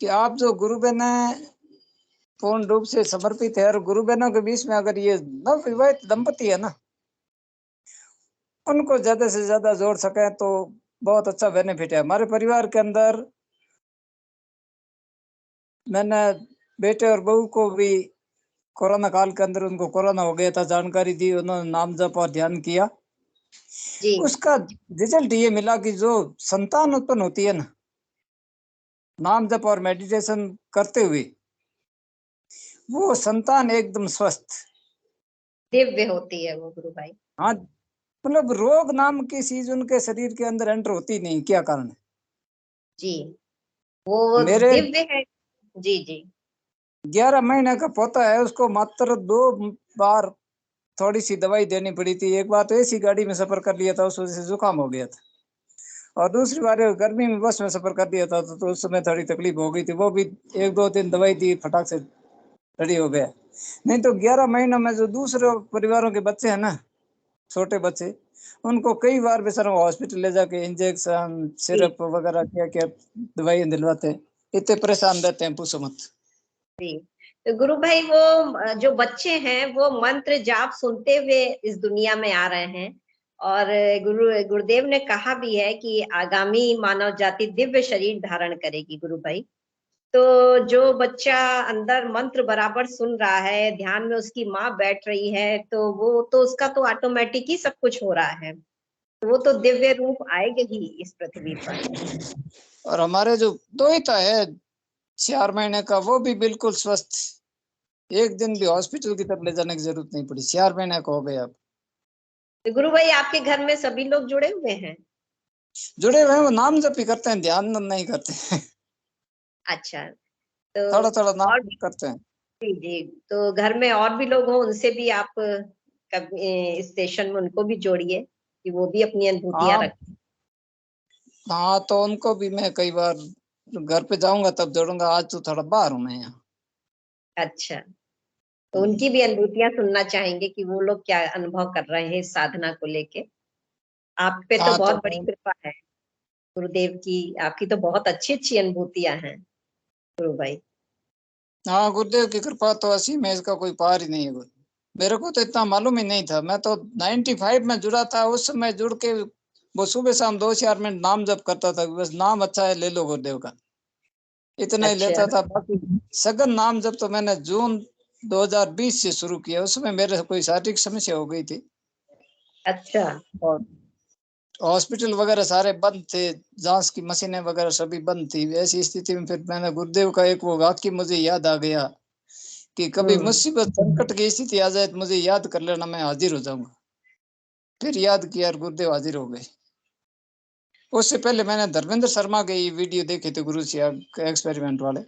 कि आप जो गुरु बहन पूर्ण रूप से समर्पित है, और गुरु बहनों के बीच में अगर ये नव विवाहित दंपति है ना, उनको ज्यादा से ज्यादा जोड़ सके तो बहुत अच्छा बेनिफिट है। हमारे परिवार के अंदर मैंने बेटे और बहू को भी कोरोना काल के अंदर उनको कोरोना हो गया था, जानकारी दी, उन्होंने नाम जप और ध्यान किया। जी उसका रिजल्ट ये मिला कि जो संतान उत्पन्न होती है ना, नाम जप और मेडिटेशन करते हुए, वो संतान एकदम स्वस्थ, दिव्य होती है वो गुरु भाई। हाँ, मतलब रोग नाम की चीज उनके शरीर के अंदर एंटर होती नहीं, क्या कारण है? जी वो मेरे दिव्य है। जी जी 11 महीने का पोता है, उसको मात्र 2 बार थोड़ी सी दवाई देनी पड़ी थी। एक बार तो ऐसी गाड़ी में सफर कर लिया था, उस वजह से जुकाम हो गया था, और दूसरी बार गर्मी में बस में सफर कर दिया था, तो उस समय थोड़ी तकलीफ हो गई थी। वो भी 1-2 दिन दवाई दी, फटाक से रेडी हो गया। नहीं तो 11 महीनों में जो दूसरे परिवारों के बच्चे हैं ना, छोटे बच्चे, उनको कई बार बेचारों हॉस्पिटल ले जाके इंजेक्शन, जी सिरप वगैरह क्या क्या दवाई दिलवाते हैं, इतने परेशान रहते हैं, पूछो मत। जी। तो गुरु भाई वो जो बच्चे हैं वो मंत्र जाप सुनते हुए इस दुनिया में आ रहे हैं, और गुरुदेव ने कहा भी है कि आगामी मानव जाति दिव्य शरीर धारण करेगी गुरु भाई। तो जो बच्चा अंदर मंत्र बराबर सुन रहा है, ध्यान में उसकी माँ बैठ रही है, तो वो तो उसका तो ऑटोमेटिक ही सब कुछ हो रहा है, तो वो तो दिव्य रूप आएगा ही इस पृथ्वी पर। और हमारे जो दोहिता है 4 महीने का, वो भी बिल्कुल स्वस्थ, एक दिन भी हॉस्पिटल की तरफ ले जाने की जरूरत नहीं पड़ी, 4 महीने का हो गया। अब तो गुरु भाई आपके घर में सभी लोग जुड़े हुए हैं? जुड़े हुए हैं, वो नाम जप ही करते हैं, ध्यान नहीं करते हैं। अच्छा। तो थोड़ा थोड़ा नाम और जप करते हैं। जी जी, तो घर में और भी लोग हों, उनसे भी आप कभी इस सेशन में उनको भी जोड़िए कि वो भी अपनी अनुभूतियां हाँ रखें। हाँ, तो उनको भी मैं कई बार घर पे जाऊंगा तब जोड़ूंगा, आज तो थोड़ा बाहर हूं मैं यहाँ। अच्छा, तो उनकी भी अनुभूतियां सुनना चाहेंगे कि वो लोग क्या अनुभव कर रहे हैं इस साधना को लेके। आप पे तो हाँ बहुत तो बड़ी कृपा है गुरुदेव की, आपकी तो बहुत अच्छी अच्छी अनुभूतियां हैं गुरु भाई। हाँ, गुरुदेव की कृपा तो असीम है, इसका कोई पार ही नहीं है। मेरे को तो इतना मालूम ही नहीं था, मैं तो 95 में जुड़ा था, उस समय जुड़ के वो सुबह शाम 2-4 मिनट नाम जप करता था, बस नाम अच्छा है ले लो गुरुदेव का, इतना ही अच्छा लेता था। बाकी सघन नाम जप तो मैंने जून 2020 से शुरू किया, उसमें मेरे कोई शारीरिक समस्या हो गई थी, अच्छा। और हॉस्पिटल वगैरह सारे बंद थे, जांच की मशीनें वगैरह सभी बंद थी। ऐसी स्थिति में फिर मैंने गुरुदेव का एक वो वाक्य मुझे याद आ गया कि कभी मुसीबत संकट की स्थिति आ जाए तो मुझे याद कर लेना, मैं हाजिर हो जाऊंगा। फिर याद किया और गुरुदेव हाजिर हो गए। उससे पहले मैंने धर्मेंद्र शर्मा के ये वीडियो देखे थे, गुरु जी एक्सपेरिमेंट वाले,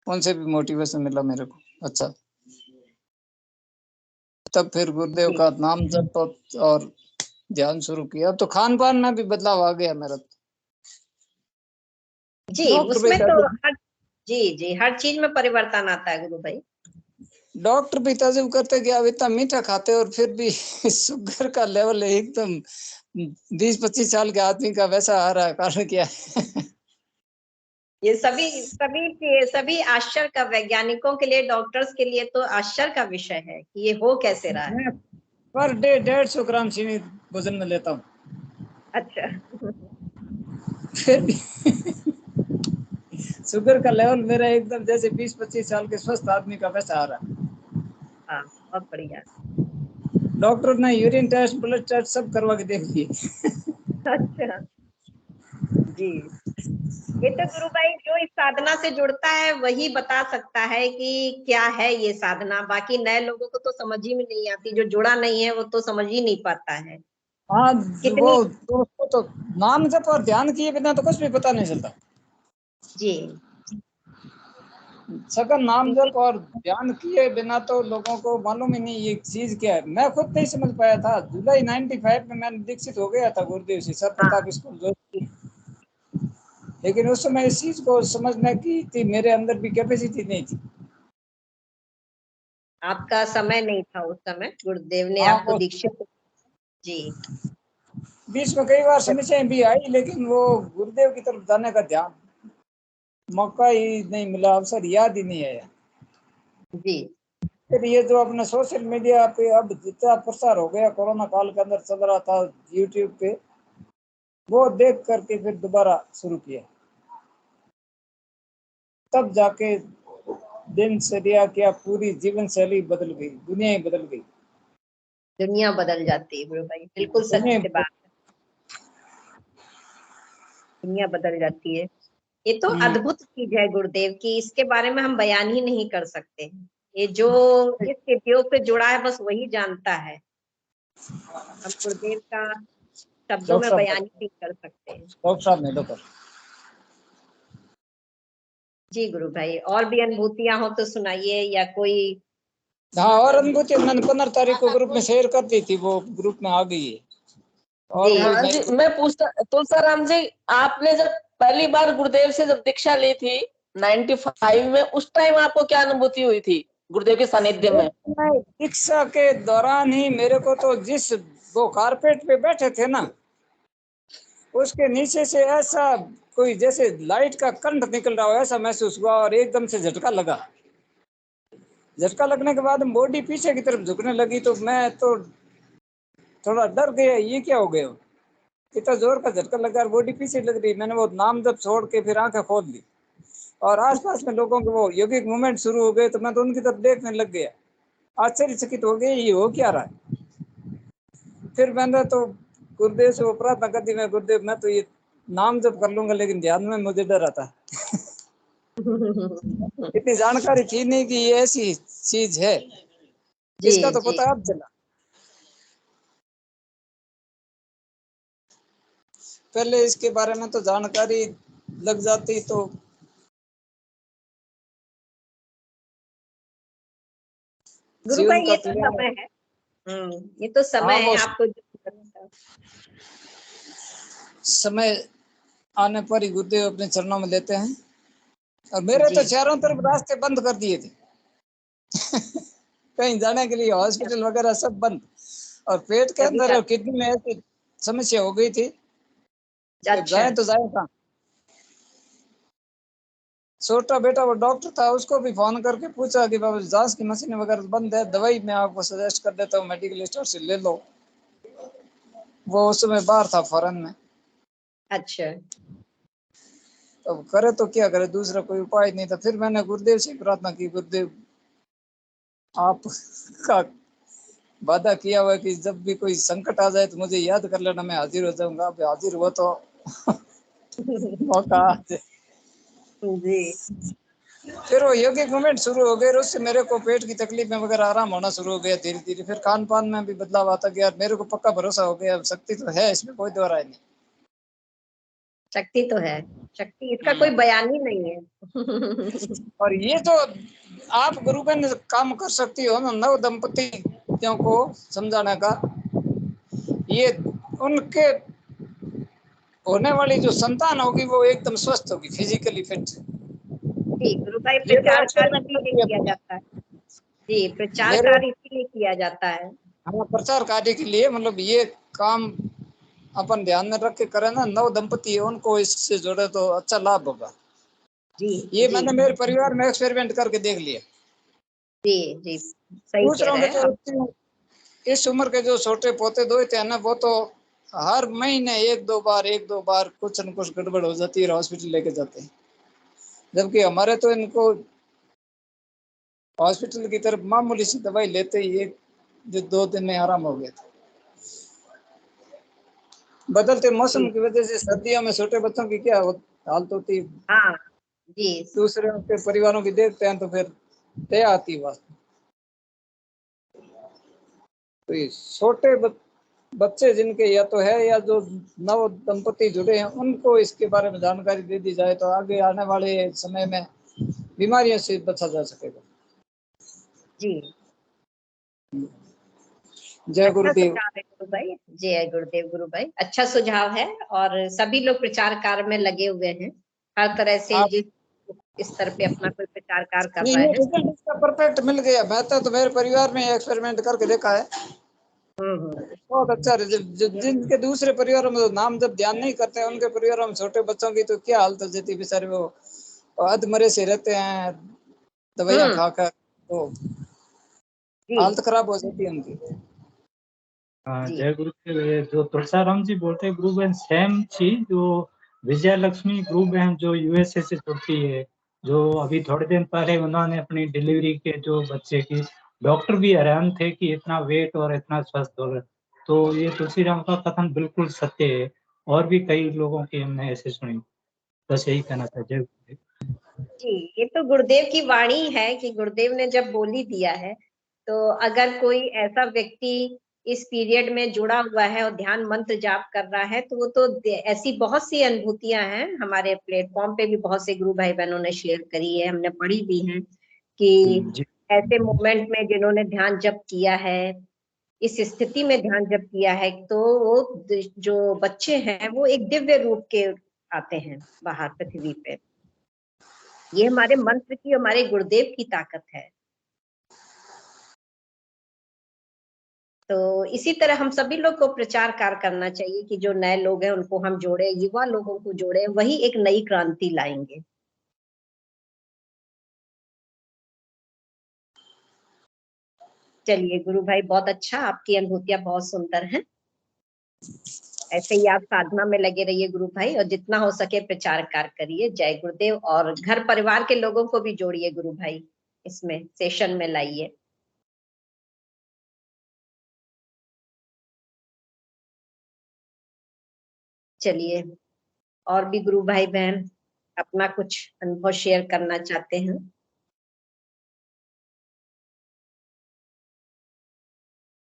उनसे भी मोटिवेशन मिला मेरे को अच्छा। तब फिर गुरुदेव जी का नाम जप और ध्यान शुरू किया, तो खान पान में भी बदलाव आ गया मेरा। जी, डॉक्टर भी उसमें तो ताजुब हर जी जी हर चीज में परिवर्तन आता है गुरु भाई। डॉक्टर भी ताजुब करते कि आप इतना मीठा खाते हो और फिर भी शुगर का लेवल एकदम 20-25 साल के आदमी का वैसा आ रहा है, कारण क्या है? ये सभी सभी सभी आश्चर्य का, वैज्ञानिकों के लिए, डॉक्टर्स के लिए तो आश्चर्य का विषय है कि ये हो कैसे रहा है। मैं पर डे 150 ग्राम चीनी भोजन में लेता हूँ, अच्छा। फिर भी शुगर का लेवल मेरा एकदम जैसे 20-25 साल के स्वस्थ आदमी का वैसा आ रहा है। हाँ, बहुत बढ़िया। डॉक्टर ने यूरिन टेस्ट, ब्लड टेस्ट सब करवा के देख लिए। अच्छा। जी, ये तो गुरु भाई जो इस साधना से जुड़ता है वही बता सकता है कि क्या है ये साधना, बाकी नए लोगों को तो समझ ही में नहीं आती, जो जुड़ा नहीं है वो तो समझ ही नहीं पाता है हाँ, वो कितनी। उसको तो नाम जप और ध्यान किए बिना तो कुछ भी पता नहीं चलता। जी सघन नाम जप और ध्यान किए बिना तो लोगों को मालूम ही नहीं ये चीज क्या है। मैं खुद नहीं समझ पाया था। जुलाई 95 में मैंने दीक्षित हो गया था गुरुदेव से, सर हाँ, प्रताप स्कूल जोधपुर, लेकिन उस समय इस चीज को समझने की थी मेरे अंदर भी कैपेसिटी नहीं थी। आपका समय नहीं था उस समय, गुरुदेव ने हाँ, आपको वो दीक्षित। जी बीच में कई बार समस्याएं भी आई, लेकिन वो गुरुदेव की तरफ जाने का ध्यान मौका ही नहीं मिला, अवसर याद ही नहीं आया। जी फिर ये जो अपने सोशल मीडिया पे अब जितना प्रसार हो गया, कोरोना काल के अंदर चल रहा था यूट्यूब पे, वो देख करके फिर दोबारा शुरू किया, तब जाके दिनचर्या क्या, पूरी जीवन शैली बदल गई, दुनिया ही बदल गई। दुनिया बदल जाती है गुरु भाई, बिल्कुल सत्य बात है, दुनिया बदल जाती है। ये तो अद्भुत चीज है गुरुदेव की, इसके बारे में हम बयान ही नहीं कर सकते। ये जो इस उद्योग पे जुड़ा है बस वही जानता है, हम गुरुदेव का शब्दों में बयान ही नहीं कर सकते हैं। डॉक्टर जी गुरु भाई, और भी अनुभूतियां हो तो सुनाइए, या कोई। हाँ, और अनुभूति मैंने 15 तारीख को ग्रुप में शेयर कर दी थी, वो ग्रुप में आ गई है। और हाँ जी, मैं पूछता तुलसाराम जी, आपने जब पहली बार गुरुदेव से जब दीक्षा ली थी 95 में, उस टाइम आपको क्या अनुभूति हुई थी गुरुदेव के सानिध्य में? दीक्षा के दौरान ही मेरे को तो जिस वो कारपेट पे बैठे थे ना, उसके नीचे से ऐसा कोई जैसे लाइट का करंट निकल रहा हो ऐसा महसूस हुआ, और एकदम से झटका लगा। झटका लगने के बाद बॉडी पीछे की तरफ झुकने लगी, तो मैं तो थोड़ा डर गया, ये क्या हो गया, इतना जोर का झटका लगा और बॉडी पीछे लग रही। मैंने वो नाम जब छोड़ के फिर आंखें खोल ली, और आसपास में लोगों के वो यौगिक मूवमेंट शुरू हो गए, तो मैं तो उनकी तरफ देखने लग गया, आश्चर्यचकित हो गया, ये हो क्या रहा है। फिर मैंने तो गुरुदेव से वो प्रार्थना कर दी, मैं गुरुदेव मैं तो ये नाम जब कर लूंगा, लेकिन ध्यान में मुझे डर आता इतनी जानकारी थी नहीं कि ये ऐसी चीज है, इसका तो पता अब चला। पहले इसके बारे में तो जानकारी लग जाती तो गुरु भाई ये तो समय है, ये तो समय है आपको समय आने पर ही गुरुदेव अपने चरणों में लेते हैं। और मेरे तो चारों तरफ रास्ते बंद कर दिए थे कहीं जाने के लिए, हॉस्पिटल वगैरह सब बंद, और पेट के अंदर और किडनी में ऐसी समस्या हो गई थी, जाए तो जाए कहाँ। छोटा बेटा वो डॉक्टर था, उसको भी फोन करके पूछा कि बाबा जांच की मशीन वगैरह बंद है, दवाई मैं आपको सजेस्ट कर देता हूँ, मेडिकल स्टोर से ले लो। वो उस समय बाहर था फॉरेन में। अच्छा, अब करे तो क्या करे, दूसरा कोई उपाय नहीं था। फिर मैंने गुरुदेव से प्रार्थना की, गुरुदेव आपका वादा किया हुआ कि जब भी कोई संकट आ जाए तो मुझे याद कर लेना, मैं हाजिर हो जाऊंगा। अब हाजिर हुआ तो मौका जी। फिर वो यौगिक मूवमेंट शुरू हो गए, उससे मेरे को पेट की तकलीफें वगैरह आराम होना शुरू हो गया धीरे धीरे। फिर खान पान में भी बदलाव आता गया, मेरे को पक्का भरोसा हो गया, शक्ति तो है इसमें, कोई दो राय नहीं। शक्ति तो है, शक्ति, इसका कोई बयान ही नहीं है और ये तो आप गुरु का काम कर सकती हो ना, नव दंपतियों को समझाने का, ये उनके होने वाली जो संतान होगी वो एकदम स्वस्थ होगी, फिजिकली फिट। जी गुरु भाई, प्रचार कार्य इसीलिए किया जाता है। जी, प्रचार कार्य इसीलिए किया जाता है। हाँ, प्रचार कार्य के लिए, मतलब ये काम अपन ध्यान में रख के करें ना, नव दंपति उनको इससे जोड़े तो अच्छा लाभ होगा। जी, ये मैंने मेरे परिवार में एक्सपेरिमेंट करके देख लिया। जी जी, सही कह रहे हैं आप। इस उम्र के जो छोटे पोते दो थे ना, वो तो हर महीने एक दो बार कुछ न कुछ गड़बड़ हो जाती है, हॉस्पिटल लेके जाते हैं। जबकि हमारे तो इनको हॉस्पिटल की तरफ मामूली सी दवाई लेते ही एक 2 दिन में आराम हो गया था। बदलते मौसम की वजह से सर्दियों में छोटे बच्चों की क्या हालत होती है, हाँ जी, दूसरे के परिवारों की देखते हैं तो फिर दया आती है। तो ये छोटे बच्चे जिनके या तो है या जो नव दंपति जुड़े हैं, उनको इसके बारे में जानकारी दे दी जाए तो आगे आने वाले समय में बीमारियों से बचा जा सकेगा। जी, जय गुरुदेव। गुरु भाई, जय गुरुदेव गुरु भाई, अच्छा सुझाव है। और सभी लोग प्रचार कार्य में लगे हुए हैं, हर तरह से जिस स्तर पे अपना कोई प्रचार कार्य कर रहे हैं। रिजल्ट इसका परफेक्ट मिल गया। मैं तो मेरे परिवार में एक्सपेरिमेंट करके देखा है, बहुत अच्छा रिजल्ट। जिनके दूसरे परिवारों में नाम जब ध्यान नहीं करते हैं, उनके परिवारों में छोटे बच्चों की तो क्या हालत हो जाती है, बेचारे वो अधमरे से रहते हैं दवाइयां खाकर, तो हालत खराब हो जाती है उनकी। हाँ, जय गुरु। जो तुलसाराम जी बोलते हैं, गुरु बहन सेम चीज जो विजय लक्ष्मी गुरु बहन जो यूएसए से जुड़ती है, जो अभी थोड़े दिन पहले उन्होंने अपनी डिलीवरी के जो बच्चे की, डॉक्टर भी हैरान थे कि इतना वेट और इतना स्वस्थ हो रहा। तो ये तुलसीराम का कथन बिल्कुल सत्य है, और भी कई लोगों की हमने ऐसे सुनी। बस यही कहना था। जय गुरुदेव। जी, ये तो गुरुदेव की वाणी है कि गुरुदेव ने जब बोली दिया है, तो अगर कोई ऐसा व्यक्ति इस पीरियड में जुड़ा हुआ है और ध्यान मंत्र जाप कर रहा है, तो वो तो ऐसी बहुत सी अनुभूतियां हैं, हमारे प्लेटफॉर्म पे भी बहुत से गुरु भाई बहनों ने शेयर करी है, हमने पढ़ी भी है कि जी ऐसे मोमेंट में जिन्होंने ध्यान जप किया है, इस स्थिति में ध्यान जप किया है, तो वो जो बच्चे हैं वो एक दिव्य रूप के आते हैं बाहर पृथ्वी पे। ये हमारे मंत्र की, हमारे गुरुदेव की ताकत है। तो इसी तरह हम सभी लोग को प्रचार कार्य करना चाहिए कि जो नए लोग हैं उनको हम जोड़े, युवा लोगों को जोड़े, वही एक नई क्रांति लाएंगे। चलिए गुरु भाई, बहुत अच्छा, आपकी अनुभूतियां बहुत सुंदर हैं। ऐसे ही आप साधना में लगे रहिए गुरु भाई, और जितना हो सके प्रचार कार्य करिए। जय गुरुदेव। और घर परिवार के लोगों को भी जोड़िए गुरु भाई, इसमें सेशन में लाइए। चलिए, और भी गुरु भाई बहन अपना कुछ अनुभव शेयर करना चाहते हैं?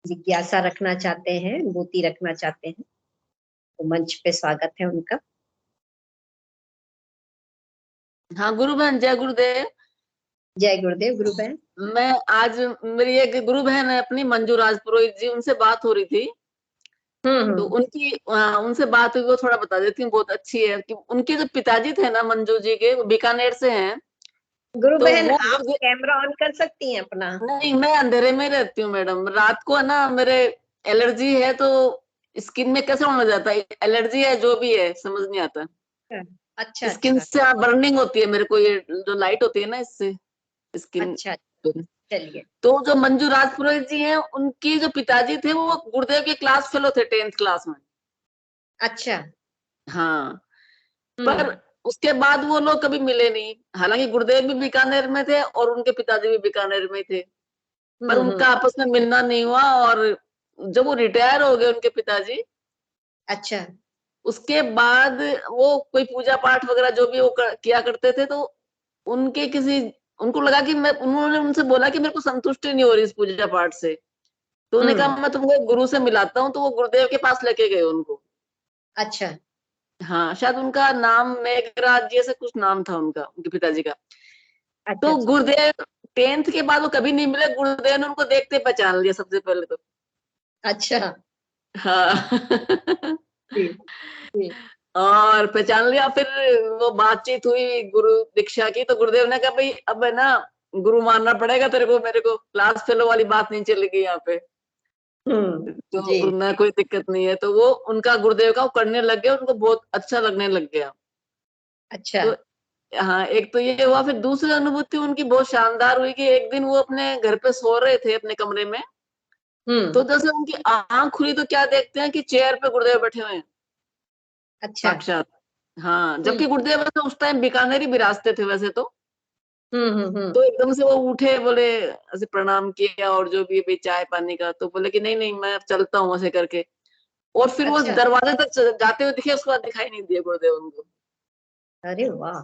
जिज्ञासा रखना चाहते हैं, अनुभूति रखना चाहते हैं, तो मंच पे स्वागत है उनका। हाँ गुरु बहन, जय गुरुदेव। जय गुरुदेव गुरु बहन। मैं आज, मेरी एक गुरु बहन है अपनी, मंजू राज पुरोहित जी, उनसे बात हो रही थी। तो उनकी उनसे बात हुई, वो थोड़ा बता देती हूँ, बहुत अच्छी है। कि उनके जो पिताजी थे ना मंजू जी के, वो बीकानेर से हैं। गुरु तो बहन, वो आप कैमरा ऑन कर सकती हैं अपना? नहीं, मैं अंधेरे में रहती हूँ मैडम। रात को है ना, मेरे एलर्जी है, तो स्किन में कैसे होना जाता है, एलर्जी है जो भी है, समझ नहीं आता। अच्छा स्किन अच्छा से बर्निंग होती है मेरे को, ये जो लाइट होती है ना, इससे स्किन। अच्छा। चलिए। तो जो मंजू राज पुरोहित जी हैं, उनकी जो पिताजी थे वो गुरुदेव के क्लास फेलो थे 10th क्लास में। अच्छा। हाँ, पर उसके बाद वो लोग कभी मिले नहीं। हालांकि गुरुदेव भी बीकानेर में थे और उनके पिताजी भी बीकानेर में थे, पर उनका आपस में मिलना नहीं हुआ। और जब वो रिटायर हो गए उनके पिताजी, अच्छा। उसके बाद वो कोई पूजा पाठ वगैरह जो भी वो किया करते थे, तो उनके किसी, उनको लगा कि मैं, उन्होंने उनसे बोला कि मेरे को संतुष्टि नहीं हो रही इस पूजा पाठ से। तो उन्होंने कहा मैं तुमको गुरु से मिलाता हूँ। तो वो गुरुदेव के पास लेके गए उनको। अच्छा। हाँ, शायद उनका नाम मेघराज जी से कुछ नाम था उनका, उनके पिताजी का। अच्छा। तो गुरुदेव 10th के बाद वो कभी नहीं मिले। गुरुदेव ने उनको देखते पहचान लिया सबसे पहले तो। अच्छा। हाँ। जी जी। और पहचान लिया। फिर वो बातचीत हुई गुरु दीक्षा की, तो गुरुदेव ने कहा भाई अब है ना, गुरु मानना पड़ेगा तेरे को, मेरे को क्लास फेलो वाली बात नहीं चलेगी यहाँ पे। तो जी। गुरु ने कोई दिक्कत नहीं है। तो वो उनका गुरुदेव का वो करने लग गया, उनको बहुत अच्छा लगने लग गया। अच्छा। तो हाँ, एक तो ये हुआ। फिर दूसरी अनुभूति उनकी बहुत शानदार हुई कि एक दिन वो अपने घर पे सो रहे थे अपने कमरे में। तो जैसे उनकी आंख खुली तो क्या देखते हैं कि चेयर पे गुरुदेव बैठे हुए हैं, अच्छा। साक्षात। हाँ, जबकि गुरुदेव वैसे उस टाइम बीकानेर ही विराजते थे वैसे तो। तो एकदम से वो उठे, बोले, ऐसे प्रणाम किया और जो भी चाय पानी का, तो बोले कि नहीं नहीं मैं अब चलता हूँ ऐसे करके। और फिर वो अच्छा। दरवाजे तक जाते हुए दिखे, उसके बाद दिखाई नहीं दिए गुरुदेव उनको। अरे वाह।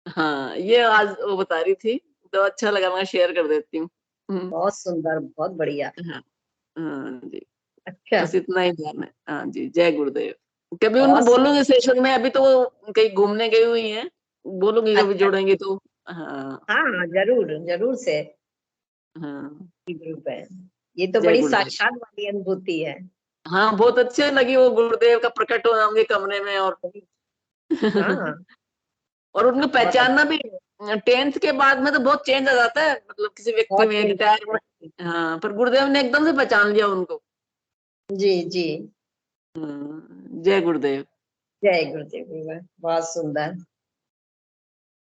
हाँ, ये आज वो बता रही थी, तो अच्छा लगा, मैं शेयर कर देती हूँ। बहुत सुंदर, बहुत बढ़िया। हाँ, हाँ जी। अच्छा। बस इतना ही ध्यान है। हाँ जी, जय गुरुदेव। कभी उनको बहुत। बोलूंगी सेशन में, अभी तो वो कहीं घूमने गई हुई हैं, बोलूंगी कभी अच्छा। जोड़ेंगे तो। हाँ हाँ जरूर, जरूर से। हाँ, ग्रुप है, ये तो जय बड़ी गुरुदेव। साक्षात वाली अनुभूति है। हाँ, बहुत अच्छे लगी वो गुरुदेव का प्रकट होना उनके कमरे में। और हाँ। और उनको बहुत पहचानना भी 10th के बाद में तो बहुत चेंज आ जाता है, मतलब किसी व्यक्ति बहुत में चेंज रिटायर आता में। है। हाँ, पर गुरुदेव ने एकदम से पहचान लिया उनको। जी जी। जय गुरुदेव। जय गुरुदेव गुरुदेव। बहुत सुंदर,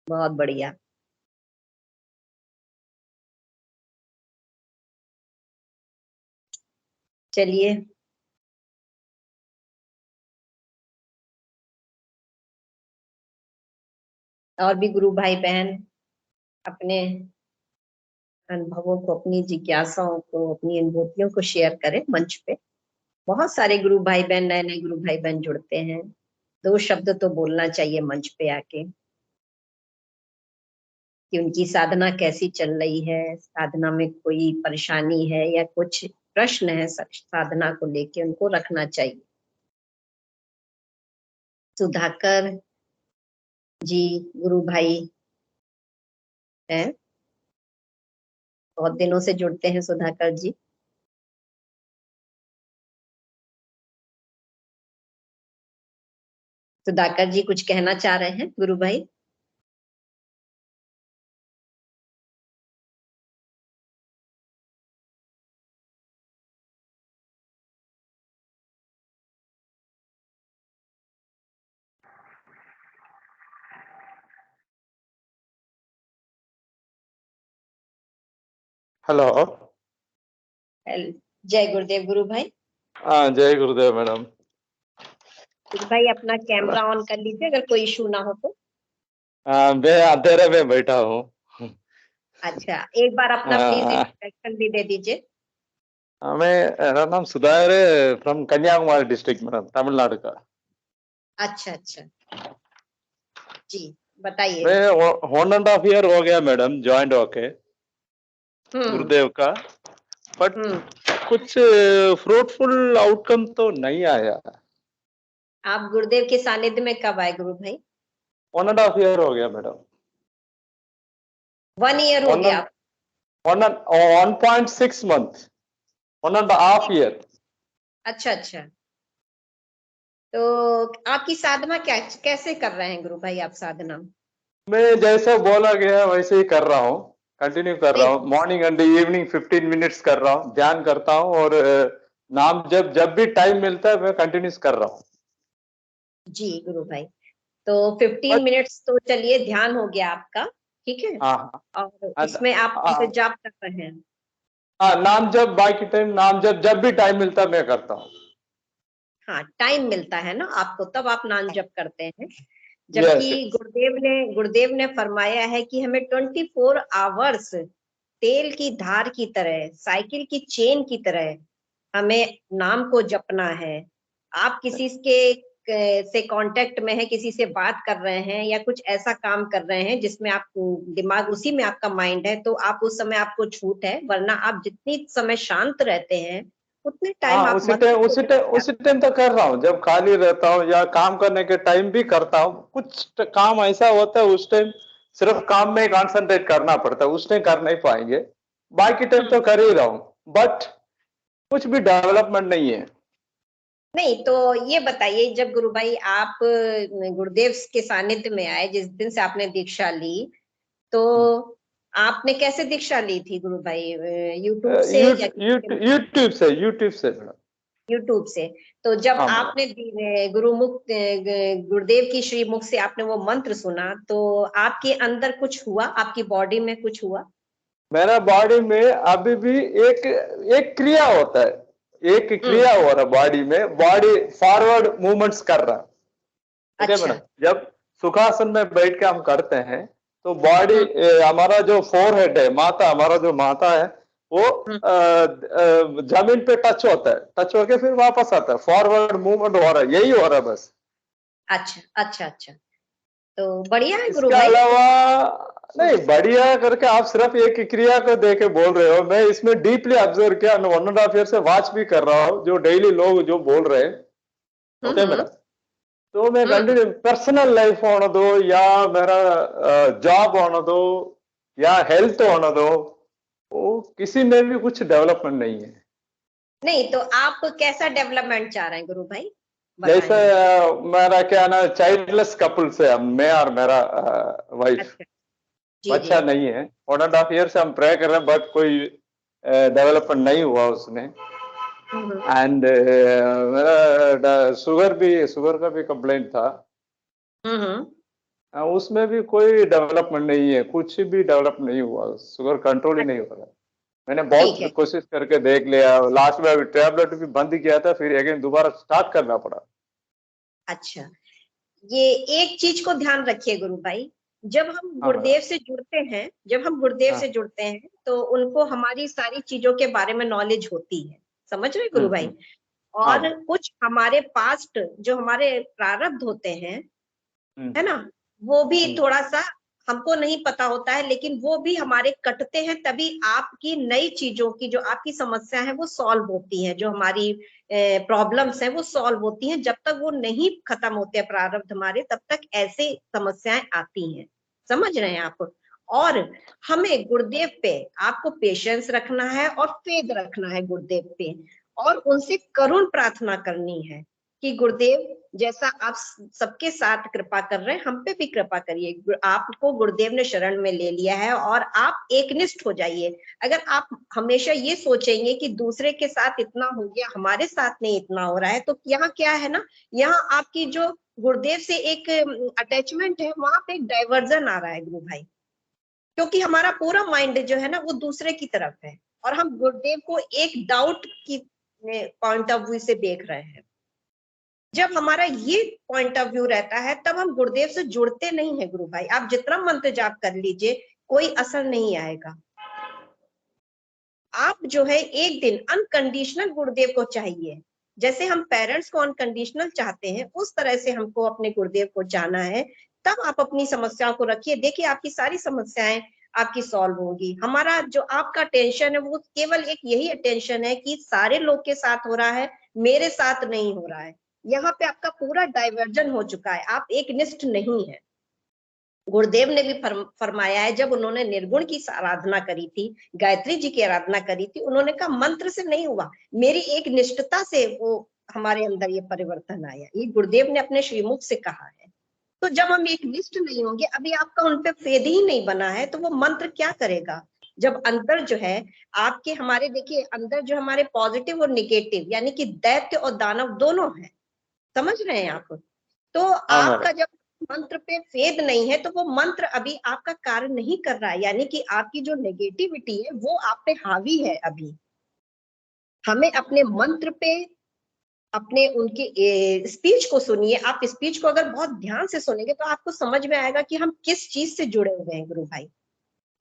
बहुत बढ़िया। चलिए, और भी गुरु भाई बहन अपने अनुभवों को, अपनी जिज्ञासाओं को, अपनी अनुभूतियों को शेयर करें मंच पे। बहुत सारे गुरु भाई बहन, नए नए गुरु भाई बहन जुड़ते हैं। 2 शब्द तो बोलना चाहिए मंच पे आके कि उनकी साधना कैसी चल रही है, साधना में कोई परेशानी है या कुछ प्रश्न है साधना को लेके, उनको रखना चाहिए। सुधाकर जी गुरु भाई हैं, बहुत दिनों से जुड़ते हैं सुधाकर जी। सुधाकर जी कुछ कहना चाह रहे हैं गुरु भाई? हेलो। जय गुरुदेव गुरु भाई। हाँ, जय गुरुदेव मैडम। गुरु भाई अपना कैमरा ऑन कर लीजिए अगर कोई इशू ना हो तो। मैं अंधेरे में बैठा हूँ। अच्छा, एक बार अपना प्लीज इंट्रोडक्शन भी दे दीजिए। मेरा नाम सुधाकर है, from Kanyakumari district madam, Tamil Nadu का। अच्छा अच्छा जी, बताइए। मैं 1.5 ईयर हो गया मैडम ज्वाइंट होके गुरुदेव का, बट कुछ फ्रूटफुल आउटकम तो नहीं आया। आप गुरुदेव के सानिध्य में कब आए गुरु भाई? 1.5 ईयर हो गया मैडम। 1 ईयर हो गया? 1.6 month, 1.5 ईयर। अच्छा अच्छा, तो आपकी साधना क्या, कैसे कर रहे हैं गुरु भाई आप साधना? मैं जैसा बोला गया वैसे ही कर रहा हूँ, कंटिन्यू कर रहा हूँ। मॉर्निंग एंड इवनिंग 15 मिनट्स कर रहा हूँ, ध्यान करता हूँ और नाम जब भी टाइम मिलता है मैं कंटिन्यूस कर रहा हूँ। जी गुरु भाई, तो 15 मिनट्स तो चलिए ध्यान हो गया आपका, ठीक है। हाँ और इसमें आप जाप कर रहे हैं? हाँ, नाम जब बाकी टाइम, नाम जब भी टाइम मिलता है मैं करता हूँ। हाँ, टाइम मिलता है ना आपको तब आप नाम जप करते हैं, जबकि गुरुदेव ने फरमाया है कि हमें 24 आवर्स तेल की धार की तरह, साइकिल की चेन की तरह हमें नाम को जपना है। आप किसी से कांटेक्ट में है, किसी से बात कर रहे हैं या कुछ ऐसा काम कर रहे हैं जिसमें आप दिमाग उसी में आपका माइंड है, तो आप उस समय आपको छूट है, वरना आप जितनी समय शांत रहते हैं उतने टाइम आप उसी टाइम तो कर रहा हूँ। जब खाली रहता हूँ या काम करने के टाइम भी करता हूँ। कुछ काम ऐसा होता है उस टाइम सिर्फ काम में कंसंट्रेट करना पड़ता है, उस टाइम कर नहीं पाएंगे, बाकी टाइम तो कर ही रहा हूँ, बट कुछ भी डेवलपमेंट नहीं है। नहीं तो ये बताइए, जब गुरु भाई आप गुरुदेव के सानिध्य में आए, जिस दिन से आपने दीक्षा ली, तो आपने कैसे दीक्षा ली थी गुरु भाई? यूट्यूब से या यूट्यूब से मैडम। यूट्यूब से। तो जब आपने गुरुदेव की श्री मुख से आपने वो मंत्र सुना, तो आपके अंदर कुछ हुआ, आपकी बॉडी में कुछ हुआ? मेरा बॉडी में अभी भी एक क्रिया होता है, एक क्रिया हो रहा है बॉडी में, बॉडी फॉरवर्ड मूवमेंट्स कर रहा है। अच्छा। मैडम, जब सुखासन में बैठ के हम करते हैं तो बॉडी, हमारा जो फोरहेड है, माथा, हमारा जो माथा है वो जमीन पे टच होता है, टच होके फिर वापस आता है, फॉरवर्ड मूवमेंट हो रहा है, यही हो रहा है बस। अच्छा अच्छा अच्छा, तो बढ़िया है गुरु इसके भाई। अलावा नहीं, बढ़िया करके आप सिर्फ एक क्रिया को देके बोल रहे हो। मैं इसमें डीपली ऑब्जर्व किया, 1.5 ईयर से वॉच भी कर रहा हूँ जो डेली लोग जो बोल रहे हैं। ओके मैडम, तो मैं कंटिन्यू पर्सनल लाइफ होने दो या मेरा जॉब होने दो या हेल्थ होने दो, वो किसी में भी कुछ डेवलपमेंट नहीं है। नहीं, तो आप कैसा डेवलपमेंट चाह रहे हैं गुरु भाई? जैसे मेरा क्या ना, चाइल्डलेस कपल से हम, मैं और मेरा वाइफ, बच्चा नहीं है। 1.5 ईयर से हम प्रे कर रहे हैं, बट कोई डेवलपमेंट नहीं हुआ उसमें। एंड मेरा शुगर का भी कंप्लेंट था, उसमें भी कोई डेवलपमेंट नहीं है, कुछ भी डेवलप नहीं हुआ, शुगर कंट्रोल ही नहीं हो रहा। मैंने बहुत कोशिश करके देख लिया, लास्ट में टैबलेट भी बंद किया था, फिर अगेन दोबारा स्टार्ट करना पड़ा। अच्छा, ये एक चीज को ध्यान रखिए गुरु भाई, जब हम गुरुदेव से जुड़ते हैं, जुड़ते हैं तो उनको हमारी सारी चीजों के बारे में नॉलेज होती है, समझ रहे गुरु भाई। और कुछ हमारे पास्ट जो हमारे प्रारब्ध होते हैं, है ना, वो भी थोड़ा सा हमको नहीं पता होता है, लेकिन वो भी हमारे कटते हैं, तभी आपकी नई चीजों की, जो आपकी समस्या है वो सॉल्व होती है, जो हमारी प्रॉब्लम्स हैं वो सॉल्व होती हैं। जब तक वो नहीं खत्म होते प्रारब्ध हमारे, तब तक ऐसे समस्याएं आती हैं, समझ रहे हैं आप। और हमें गुरुदेव पे आपको पेशेंस रखना है और फेथ रखना है गुरुदेव पे, और उनसे करुण प्रार्थना करनी है कि गुरुदेव जैसा आप सबके साथ कृपा कर रहे हैं, हम पे भी कृपा करिए। आपको गुरुदेव ने शरण में ले लिया है और आप एकनिष्ठ हो जाइए। अगर आप हमेशा ये सोचेंगे कि दूसरे के साथ इतना हो गया, हमारे साथ नहीं इतना हो रहा है, तो यहाँ क्या है ना, यहाँ आपकी जो गुरुदेव से एक अटैचमेंट है, वहां पे एक डाइवर्जन आ रहा है गुरु भाई, क्योंकि हमारा पूरा माइंड जो है ना वो दूसरे की तरफ है, और हम गुरुदेव को एक डाउट की पॉइंट ऑफ व्यू से देख रहे हैं। जब हमारा ये पॉइंट ऑफ व्यू रहता है, तब हम गुरुदेव से जुड़ते नहीं है गुरु भाई। आप जितना मंत्र जाप कर लीजिए, कोई असर नहीं आएगा। आप जो है एक दिन अनकंडीशनल गुरुदेव को चाहिए, जैसे हम पेरेंट्स को अनकंडीशनल चाहते हैं, उस तरह से हमको अपने गुरुदेव को चाहना है। तब आप अपनी समस्याओं को रखिए, देखिए आपकी सारी समस्याएं आपकी सॉल्व होगी। हमारा जो आपका टेंशन है वो केवल एक यही टेंशन है कि सारे लोग के साथ हो रहा है, मेरे साथ नहीं हो रहा है। यहाँ पे आपका पूरा डाइवर्जन हो चुका है, आप एक निष्ठ नहीं है। गुरुदेव ने भी फरमाया है, जब उन्होंने निर्गुण की आराधना करी थी, गायत्री जी की आराधना करी थी, उन्होंने कहा मंत्र से नहीं हुआ, मेरी एक निष्ठता से वो हमारे अंदर ये परिवर्तन आया। ये गुरुदेव ने अपने श्रीमुख से कहा है। तो जब हम एक निष्ठ नहीं होंगे, अभी आपका उन पे फेद ही नहीं बना है, तो वो मंत्र क्या करेगा। जब अंदर जो है आपके, हमारे देखिए अंदर जो हमारे पॉजिटिव और निगेटिव, यानी कि दैत्य और दानव दोनों है, समझ रहे हैं आप। तो आपका जब मंत्र पे फेद नहीं है, तो वो मंत्र अभी आपका कार्य नहीं कर रहा है, यानी कि आपकी जो नेगेटिविटी है वो आप पे हावी है। अभी हमें अपने मंत्र पे, अपने उनके स्पीच को सुनिए। आप स्पीच को अगर बहुत ध्यान से सुनेंगे तो आपको समझ में आएगा कि हम किस चीज से जुड़े हुए हैं गुरु भाई।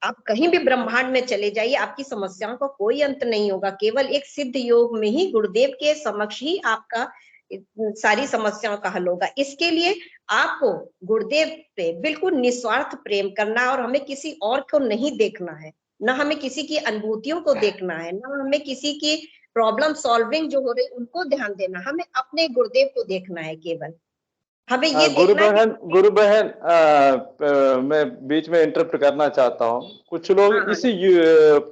आप कहीं भी ब्रह्मांड में चले जाइए, आपकी समस्याओं का कोई अंत नहीं होगा। केवल एक सिद्ध योग में ही, गुरुदेव के समक्ष ही आपका सारी समस्याओं का हल होगा। इसके लिए आपको गुरुदेव पे बिल्कुल निस्वार्थ प्रेम करना है, और हमें किसी और को नहीं देखना है, ना हमें किसी की अनुभूतियों को देखना है, ना हमें किसी की प्रॉब्लम सॉल्विंग जो हो रही उनको ध्यान देना, हमें अपने गुरुदेव को देखना है केवल। हमें ये गुरु बहन मैं बीच में इंटरप्ट करना चाहता हूँ। कुछ लोग इसी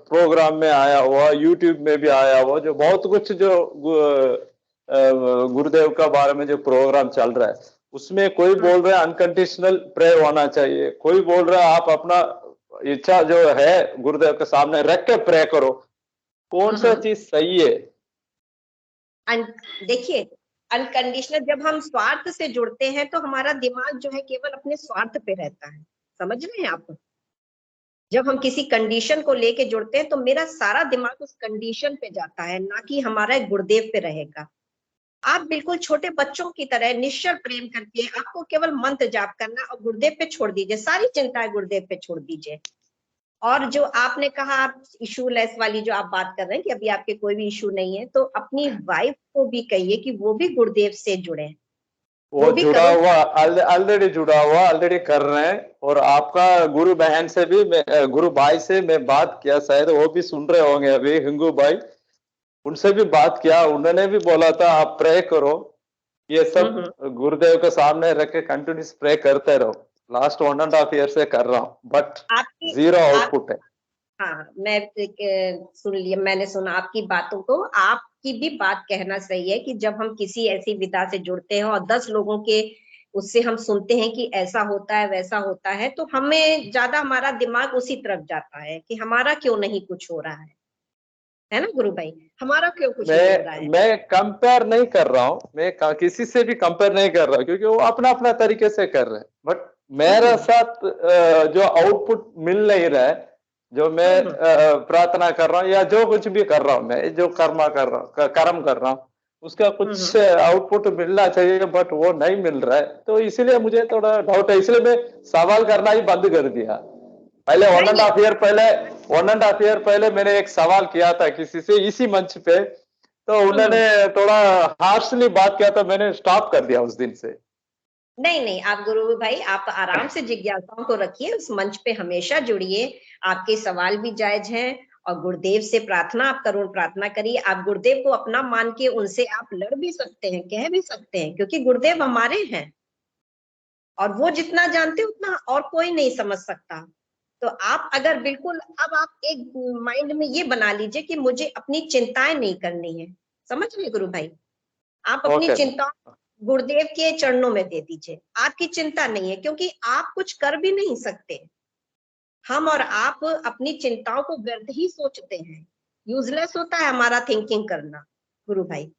प्रोग्राम में आया हुआ, यूट्यूब में भी आया हुआ, जो बहुत कुछ जो गुरुदेव का बारे में जो प्रोग्राम चल रहा है, उसमें कोई बोल रहा है अनकंडीशनल प्रेयर होना चाहिए, कोई बोल रहा है आप अपना इच्छा जो है गुरुदेव के सामने रख के प्रे करो। कौन सा चीज सही है? देखिए अनकंडीशनल, जब हम स्वार्थ से जुड़ते हैं तो हमारा दिमाग जो है केवल अपने स्वार्थ पे रहता है, समझ रहे हैं आप। जब हम किसी कंडीशन को लेके जुड़ते हैं तो मेरा सारा दिमाग उस कंडीशन पे जाता है, ना कि हमारा गुरुदेव पे रहेगा। आप बिल्कुल छोटे बच्चों की तरह निश्चल प्रेम करके आपको केवल मंत्र जाप करना, और गुरुदेव पे छोड़ दीजिए, सारी चिंताएं गुरुदेव पे छोड़ दीजिए। और जो आपने कहा, आप इशू लेस वाली जो आप बात कर रहे हैं कि अभी आपके कोई भी इशू नहीं है, तो अपनी वाइफ को भी कहिए कि वो भी गुरुदेव से जुड़े। वो जुड़ा हुआ, ऑलरेडी जुड़ा हुआ, ऑलरेडी कर रहे हैं। और आपका गुरु बहन से भी, गुरु भाई से मैं बात किया, शायद वो भी सुन रहे होंगे अभी, हिंगू भाई, उनसे भी बात किया। उन्होंने भी बोला था आप प्रे करो, ये सब गुरुदेव के सामने रख के कंटिन्यूस प्रे करते रहो। लास्ट 1.5 ईयर से कर रहा हूँ, बट जीरो आउटपुट है। हाँ, मैं सुन लिया, मैंने सुना आपकी बातों को। आपकी भी बात कहना सही है कि जब हम किसी ऐसी विधा से जुड़ते हैं और 10 लोगों के उससे हम सुनते हैं कि ऐसा होता है वैसा होता है, तो हमें ज्यादा हमारा दिमाग उसी तरफ जाता है कि हमारा क्यों नहीं कुछ हो रहा है ना गुरु भाई, हमारा क्यों कुछ नहीं हो रहा है। मैं कंपेयर नहीं कर रहा हूँ, मैं किसी से भी कंपेयर नहीं कर रहा हूँ, क्योंकि वो अपना अपना तरीके से कर रहे हैं। बट मेरे साथ जो आउटपुट मिल नहीं रहा है, जो मैं प्रार्थना कर रहा हूँ या जो कुछ भी कर रहा हूँ, मैं जो कर्म कर रहा हूँ, उसका कुछ आउटपुट मिलना चाहिए, बट वो नहीं मिल रहा है, तो इसीलिए मुझे थोड़ा डाउट है, इसलिए मैं सवाल करना ही बंद कर दिया। पहले 1.5 ईयर पहले मैंने एक सवाल किया था किसी से इसी मंच पे, तो उन्होंने थोड़ा हार्शली बात किया था, मैंने स्टॉप कर दिया उस दिन से। नहीं, आप गुरु भाई आप आराम से जिज्ञासाओं को रखिए, उस मंच पे हमेशा जुड़िए, आपके सवाल भी जायज हैं, और गुरुदेव से प्रार्थना आप करुण प्रार्थना करिए। आप गुरुदेव को अपना मान के उनसे आप लड़ भी सकते हैं, कह भी सकते हैं, क्योंकि गुरुदेव हमारे हैं और वो जितना जानते उतना और कोई नहीं समझ सकता। तो आप अगर बिल्कुल अब आप एक माइंड में ये बना लीजिए कि मुझे अपनी चिंताएं नहीं करनी है, समझ रहे गुरु भाई? आप अपनी चिंता गुरुदेव के चरणों में दे दीजिए, आपकी चिंता नहीं है, क्योंकि आप कुछ कर भी नहीं सकते। हम और आप अपनी चिंताओं को व्यर्थ ही सोचते हैं, यूजलेस होता है हमारा थिंकिंग करना गुरु भाई।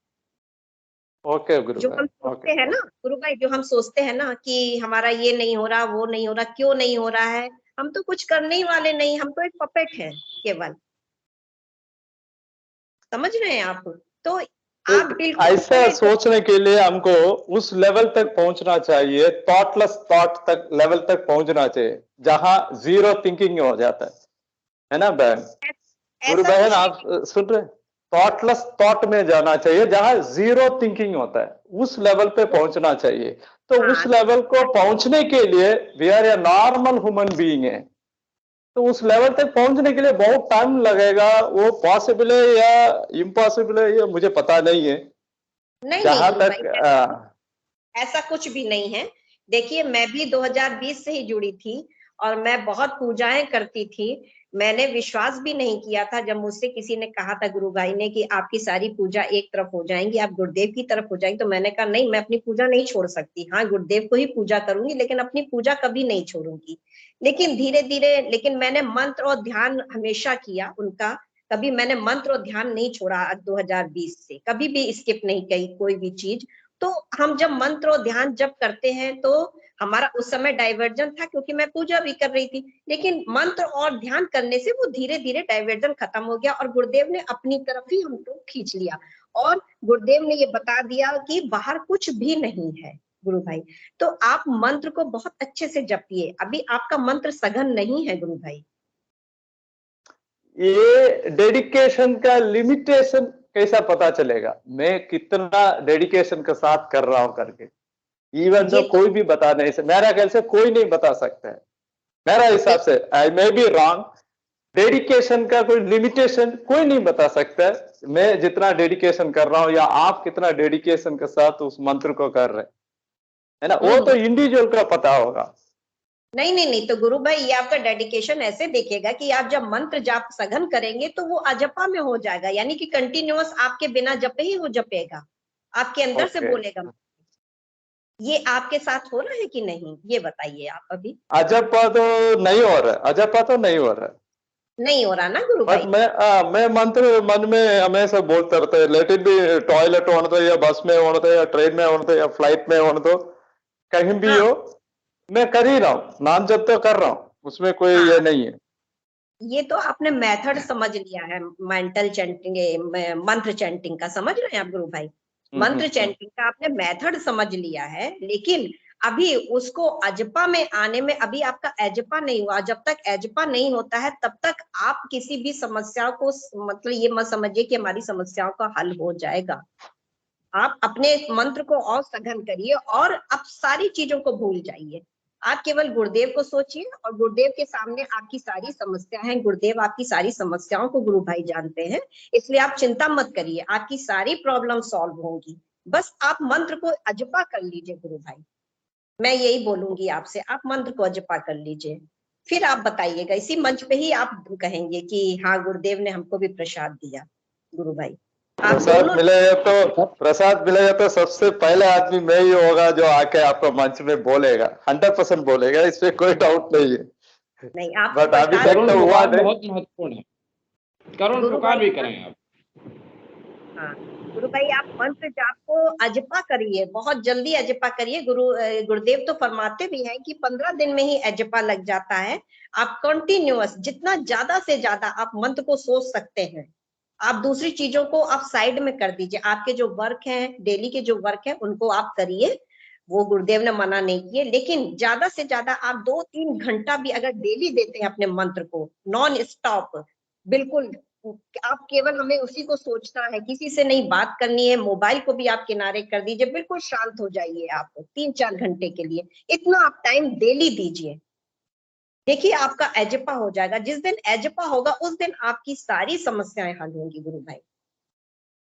ओके गुरु जो भाई, हम सोचते हैं ना गुरु भाई, जो हम सोचते हैं ना कि हमारा ये नहीं हो रहा, वो नहीं हो रहा, क्यों नहीं हो रहा है, हम तो कुछ करने ही वाले नहीं, हम तो एक पपेट हैं केवल, समझ रहे हैं आप? तो आप बिल्कुल ऐसा सोचने के लिए हमको उस लेवल तक पहुंचना चाहिए, थॉटलेस थॉट तक लेवल तक पहुंचना चाहिए, जहां जीरो थिंकिंग हो जाता है ना बहन? गुरु बहन आप सुन रहे? थॉटलेस थॉट में जाना चाहिए, जहां जीरो थिंकिंग होता है, उस लेवल पे पहुंचना चाहिए। तो उस लेवल को पहुंचने के लिए we are a normal human being है, तो उस लेवल तक पहुंचने के लिए बहुत टाइम लगेगा। वो पॉसिबल है या इम्पॉसिबल है ये मुझे पता नहीं है। नहीं जहां नहीं तक ऐसा कुछ भी नहीं है। देखिए मैं भी 2020 से ही जुड़ी थी और मैं बहुत पूजाएं करती थी। मैंने विश्वास भी नहीं किया था जब मुझसे किसी ने कहा था गुरु भाई ने कि आपकी सारी पूजा एक तरफ हो जाएंगी, आप गुरुदेव की तरफ हो जाएंगी। तो मैंने कहा नहीं, मैं अपनी पूजा नहीं छोड़ सकती। हाँ, गुरुदेव को ही पूजा करूंगी, लेकिन अपनी पूजा कभी नहीं छोड़ूंगी। लेकिन धीरे धीरे, लेकिन मैंने मंत्र और ध्यान हमेशा किया उनका। कभी मैंने मंत्र और ध्यान नहीं छोड़ा। 2020 से कभी भी स्किप नहीं की कोई भी चीज। तो हम जब मंत्र और ध्यान जब करते हैं तो हमारा उस समय डाइवर्जन था, क्योंकि मैं पूजा भी कर रही थी। लेकिन मंत्र और ध्यान करने से वो धीरे धीरे डाइवर्जन खत्म हो गया और गुरुदेव ने अपनी तरफ ही हमको खींच लिया। और गुरुदेव ने ये बता दिया कि बाहर कुछ भी नहीं है गुरु भाई। तो आप मंत्र को बहुत अच्छे से जपिए। अभी आपका मंत्र सघन नहीं है गुरु भाई। ये डेडिकेशन का लिमिटेशन कैसा पता चलेगा, मैं कितना डेडिकेशन के साथ कर रहा हूं करके? इवन तो कोई भी बता नहीं सकता, मेरा ख्याल से कोई नहीं बता सकता है मेरा हिसाब से। आई मे बी रॉन्ग। डेडिकेशन का कोई लिमिटेशन कोई नहीं बता सकता है। मैं जितना डेडिकेशन कर रहा हूं या आप कितना डेडिकेशन के साथ उस मंत्र को कर रहे हैं, है ना, वो तो इंडिविजुअल का पता होगा। नहीं, तो गुरु भाई ये आपका डेडिकेशन ऐसे देखेगा कि आप जब मंत्र जाप सघन करेंगे तो वो अजपा में हो जाएगा, यानी कि कंटिन्यूअस आपके बिना जपे ही वो जपेगा, आपके अंदर से बोलेगा। ये आपके साथ हो रहा है कि नहीं, ये बताइए आप अभी। अजपा तो नहीं हो रहा है, अजपा तो नहीं हो रहा है, नहीं हो रहा ना गुरु भाई? मैं मंत्र मन में हमेशा बोलता रहता है, लेट इट बी टॉयलेट होने दो या बस में होने दो या ट्रेन में होने दो या फ्लाइट में होने दो, कहीं भी हो, मैं कर ही रहा हूँ, नाम जब तो कर रहा हूँ, उसमें कोई ये नहीं है। ये तो आपने मेथड समझ लिया है, मेंटल चैंटिंग, मंत्र चैंटिंग का समझ रहे हैं आप गुरु भाई? मंत्र चैंटिंग का आपने मेथड समझ लिया है, लेकिन अभी उसको अजपा में आने में अभी आपका एजपा नहीं हुआ। जब तक एजपा नहीं होता है तब तक आप किसी भी समस्या को, मतलब ये मत समझिए कि हमारी समस्याओं का हल हो जाएगा। आप अपने मंत्र को और सघन करिए और अब सारी चीजों को भूल जाइए। आप केवल गुरुदेव को सोचिए और गुरुदेव के सामने आपकी सारी समस्या है। गुरुदेव आपकी सारी समस्याओं को गुरु भाई जानते हैं, इसलिए आप चिंता मत करिए, आपकी सारी प्रॉब्लम सॉल्व होंगी। बस आप मंत्र को अजपा कर लीजिए गुरु भाई। मैं यही बोलूंगी आपसे, आप मंत्र को अजपा कर लीजिए, फिर आप बताइएगा। इसी मंच पे ही आप कहेंगे कि हाँ गुरुदेव ने हमको भी प्रसाद दिया। गुरु भाई प्रसाद मिलेगा तो सबसे पहले आदमी मैं ही होगा जो आके आपको मंच में बोलेगा, 100% बोलेगा, इसमें कोई डाउट नहीं है। नहीं, आप बट अभी तक तो हुआ नहीं। बहुत महत्वपूर्ण है, करुण पुकार भी करें आप। हाँ गुरु भाई, आप मंत्र जाप को अजपा करिए, बहुत जल्दी अजपा करिए। गुरुदेव तो फरमाते भी हैं कि 15 दिन में ही अजपा लग जाता है। आप कंटिन्यूअस जितना ज्यादा से ज्यादा आप मंत्र को सोच सकते हैं, आप दूसरी चीजों को आप साइड में कर दीजिए। आपके जो वर्क है, डेली के जो वर्क है, उनको आप करिए, वो गुरुदेव ने मना नहीं किए, लेकिन ज्यादा से ज्यादा आप 2-3 घंटा भी अगर डेली देते हैं अपने मंत्र को नॉन स्टॉप, बिल्कुल आप केवल हमें उसी को सोचना है, किसी से नहीं बात करनी है, मोबाइल को भी आप किनारे कर दीजिए, बिल्कुल शांत हो जाइए आप 3-4 घंटे के लिए, इतना आप टाइम डेली दीजिए। देखिए आपका एजपा हो जाएगा। जिस दिन एजपा होगा उस दिन आपकी सारी समस्याएं हल होंगी गुरु भाई।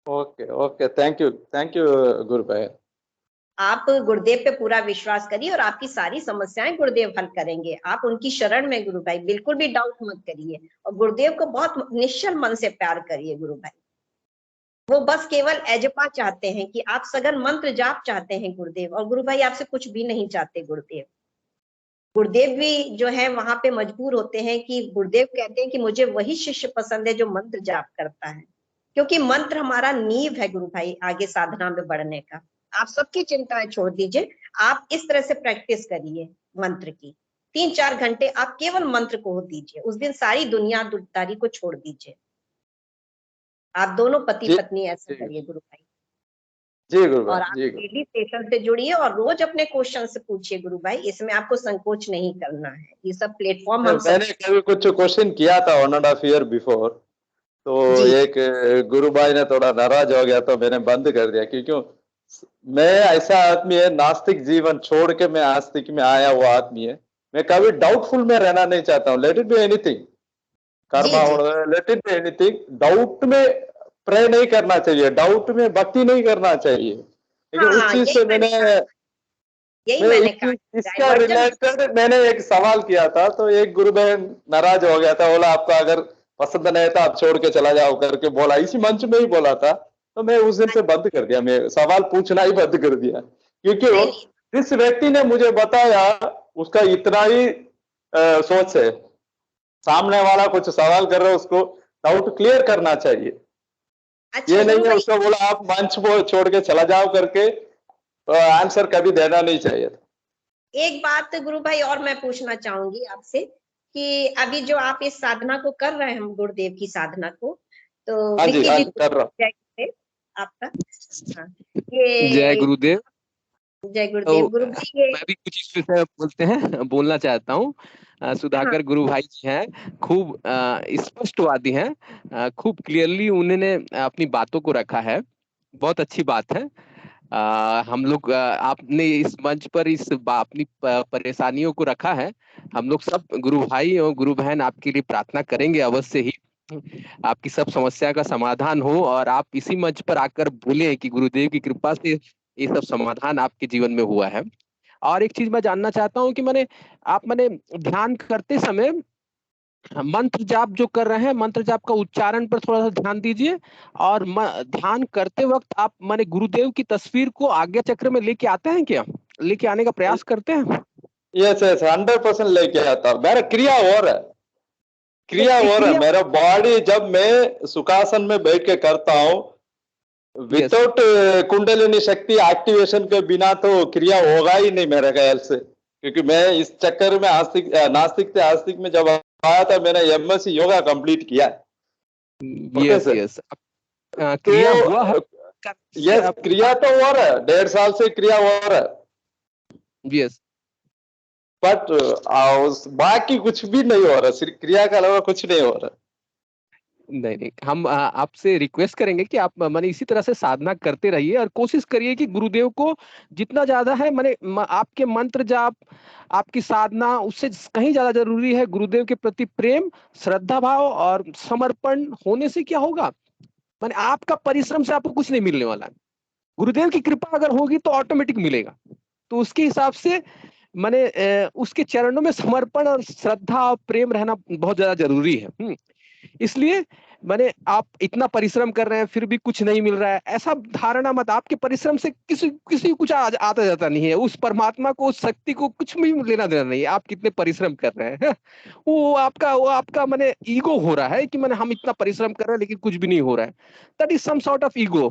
ओके ओके, थैंक यू गुरु भाई। आप गुरुदेव पे पूरा विश्वास करिए और आपकी सारी समस्याएं गुरुदेव हल करेंगे। आप उनकी शरण में गुरु भाई, बिल्कुल भी डाउट मत करिए, और गुरुदेव को बहुत निश्चल मन से प्यार करिए गुरु भाई। वो बस केवल एजपा चाहते हैं कि आप सघन मंत्र जाप चाहते हैं गुरुदेव, और गुरु भाई आपसे कुछ भी नहीं चाहते गुरुदेव। गुरुदेव भी जो है वहां पे मजबूर होते हैं कि गुरुदेव कहते हैं कि मुझे वही शिष्य पसंद है जो मंत्र जाप करता है, क्योंकि मंत्र हमारा नींव है गुरु भाई आगे साधना में बढ़ने का। आप सबकी चिंताएं छोड़ दीजिए, आप इस तरह से प्रैक्टिस करिए मंत्र की। 3-4 घंटे आप केवल मंत्र को दीजिए, उस दिन सारी दुनियादारी को छोड़ दीजिए। आप दोनों पति पत्नी ऐसा करिए गुरु भाई। जी गुरु और भाई, आप जी डेली सेशन से जुड़िए और रोज अपने क्वेश्चन से पूछिए गुरु भाई, इसमें आपको संकोच नहीं करना है। ये सब प्लेटफॉर्म हम सब मैंने कभी कुछ क्वेश्चन किया था 1.5 ईयर बिफोर, तो जी एक गुरु भाई ने थोड़ा नाराज हो गया तो मैंने बंद कर दिया, क्योंकि मैं ऐसा आदमी है, नास्तिक जीवन छोड़ के मैं आस्तिक में आया हुआ आदमी है। मैं कभी डाउटफुल में रहना नहीं चाहता हूँ। लेट इट बी एनीथिंग, जी कर्मा जी हो, let it be anything. Doubt में प्रे नहीं करना चाहिए, डाउट में भक्ति नहीं करना चाहिए। लेकिन उस हाँ, चीज यही से मैंने मैंने कहा, यही मैं मैंने कहा इसका डाइवर्जन। रिलेटेड मैंने एक सवाल किया था, तो एक गुरु बहन नाराज हो गया था, बोला आपका अगर पसंद नहीं था आप छोड़ के चला जाओ करके बोला, इसी मंच में ही बोला था। तो मैं उस दिन से बंद कर दिया, मैं सवाल पूछना ही बंद कर दिया, क्योंकि नहीं नहीं, जिस व्यक्ति ने मुझे बताया उसका इतना ही सोच है। सामने वाला कुछ सवाल कर रहा है, उसको डाउट क्लियर करना चाहिए। अच्छा ये नहीं गुरु है भाई, उसको बोला आप मंच को छोड़ के चला जाओ करके, आंसर कभी देना नहीं चाहिए था। एक बात गुरु भाई और मैं पूछना चाहूंगी आपसे कि अभी जो आप इस साधना को कर रहे हैं, हम गुरुदेव की साधना को, तो हाँ विक्की जी कर रहा हूँ। जय गुरुदेव आपका। हाँ, जय ये गुरुदेव। जय तो गुरुदेव गुरु भाई, ये मैं भी कुछ इस विषय में बोलते हैं बोलना चाहता हूँ। हाँ सुधाकर गुरु भाई जी हैं, खूब स्पष्टवादी हैं, खूब क्लियरली उन्होंने अपनी बातों को रखा है। बहुत अच्छी बात है। हम लोग आपने इस मंच पर अपनी परेशानियों को रखा है। हम लोग सब गुरु भाई और गुरु बहन आपके लिए प्रार्थना करेंगे अवश्य ही, आपकी सब समस्या का समाधान हो, और आप इसी मंच पर आकर बोले कि गुरुदेव की कृपा से ये सब समाधान आपके जीवन में हुआ है। और एक चीज मैं जानना चाहता हूँ कि मैंने ध्यान करते समय मंत्र जाप जो कर रहे हैं, मंत्र जाप का उच्चारण पर थोड़ा सा ध्यान दीजिए, और ध्यान करते वक्त आप गुरुदेव की तस्वीर को आज्ञा चक्र में लेके आते हैं क्या, लेके आने का प्रयास करते हैं? यस यस, 100% लेके आता। मेरा क्रिया हो रहा है, क्रिया हो रहा है। मेरा बॉडी जब मैं सुखासन में बैठ के करता हूँ, विदाउट कुंडलिनी शक्ति एक्टिवेशन के बिना तो क्रिया होगा ही नहीं मेरे ख्याल से। क्योंकि मैं इस चक्कर में नास्तिक से आस्तिक में जब आया था, मैंने एमएससी योगा कंप्लीट किया है। यस यस, क्रिया हुआ है। यस, क्रिया तो हो रहा है, 1.5 साल से क्रिया हो रहा है। यस, बट बाकी कुछ भी नहीं हो रहा, सिर्फ क्रिया के अलावा कुछ नहीं हो रहा। नहीं, हम आपसे रिक्वेस्ट करेंगे कि आप इसी तरह से साधना करते रहिए, और कोशिश करिए कि गुरुदेव को जितना ज्यादा है आपके मंत्र जाप, आपकी साधना, उससे कहीं ज्यादा जरूरी है गुरुदेव के प्रति प्रेम, श्रद्धा भाव और समर्पण होने से क्या होगा, आपका परिश्रम से आपको कुछ नहीं मिलने वाला है। गुरुदेव की कृपा अगर होगी तो ऑटोमेटिक मिलेगा। तो उसके हिसाब से उसके चरणों में समर्पण और श्रद्धा और प्रेम रहना बहुत ज्यादा जरूरी है। इसलिए आप इतना परिश्रम कर रहे हैं फिर भी कुछ नहीं मिल रहा है, ऐसा धारणा मत। आपके परिश्रम से किसी कुछ आता जाता नहीं है। उस परमात्मा को, उस शक्ति को कुछ भी लेना देना नहीं है आप कितने परिश्रम कर रहे हैं। वो आपका ईगो हो रहा है कि हम इतना परिश्रम कर रहे हैं लेकिन कुछ भी नहीं हो रहा है। That is some sort of ego.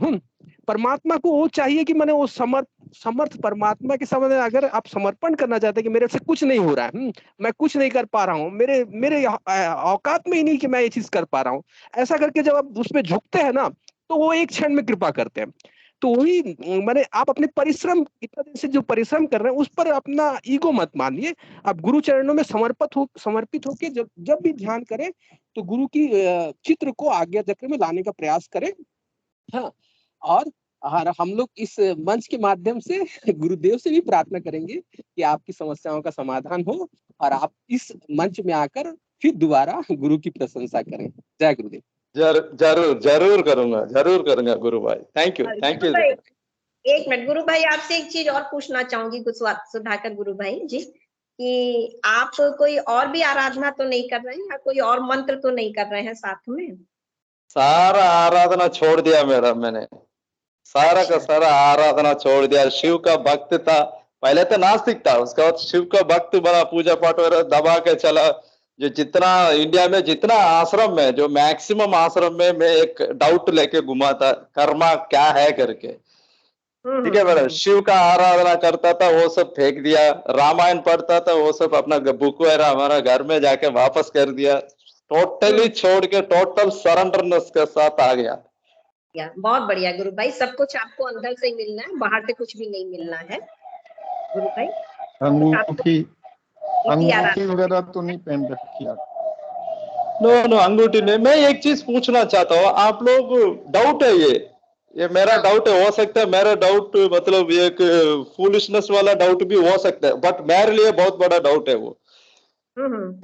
परमात्मा को वो चाहिए कि मैंने वो समर्थ परमात्मा के सामने अगर आप समर्पण करना चाहते हैं कि मेरे से कुछ नहीं हो रहा है, मैं कुछ नहीं कर पा रहा हूँ, मेरे औकात में ही नहीं कि मैं ये चीज कर पा रहा हूँ, ऐसा करके जब आप उसमें झुकते हैं ना तो वो एक क्षण में कृपा करते हैं। तो वही मैंने आप अपने परिश्रम इतना दिन से जो परिश्रम कर रहे हैं उस पर अपना ईगो मत मानिए। आप गुरु चरणों में समर्पित होके जब भी ध्यान करें तो गुरु की चित्र को आज्ञा चक्र में लाने का प्रयास करें। हाँ, और हम लोग इस मंच के माध्यम से गुरुदेव से भी प्रार्थना करेंगे कि आपकी समस्याओं का समाधान हो और आप इस मंच में आकर फिर दोबारा गुरु की प्रशंसा करें। जय गुरुदेव। जरूर करूंगा गुरु भाई। Thank you. एक मिनट गुरु भाई, आपसे एक चीज और पूछना चाहूंगी सुधाकर गुरु भाई जी, कि आप कोई और भी आराधना तो नहीं कर रहे हैं या कोई और मंत्र तो नहीं कर रहे हैं साथ में? सारा आराधना छोड़ दिया मैडम, मैंने सारा का सारा आराधना छोड़ दिया। शिव का भक्त था, पहले तो नास्तिक था, उसके बाद शिव का भक्त बना, पूजा पाठ वगैरह दबा के चला। जो जितना इंडिया में जितना आश्रम में, जो मैक्सिमम आश्रम में मैं एक डाउट लेके घुमा था, कर्मा क्या है करके। ठीक है मैडम, शिव का आराधना करता था वो सब फेंक दिया, रामायण पढ़ता था वो सब अपना बुक वगैरह हमारा घर में जाके वापस कर दिया, टोटली छोड़ के टोटल सरेंडरनेस के साथ आ गया। बहुत बढ़िया गुरु भाई, सब कुछ आपको अंदर से ही मिलना है, बाहर से कुछ भी नहीं मिलना है गुरु भाई। अंगूठी वगैरह तो नहीं पहन रखी आप? नो अंगूठी नहीं। मैं एक चीज पूछना चाहता हूँ, आप लोग डाउट है ये मेरा डाउट है, हो सकता है मेरा डाउट मतलब एक फूलिशनेस वाला डाउट भी हो सकता है, बट मेरे लिए बहुत बड़ा डाउट है वो।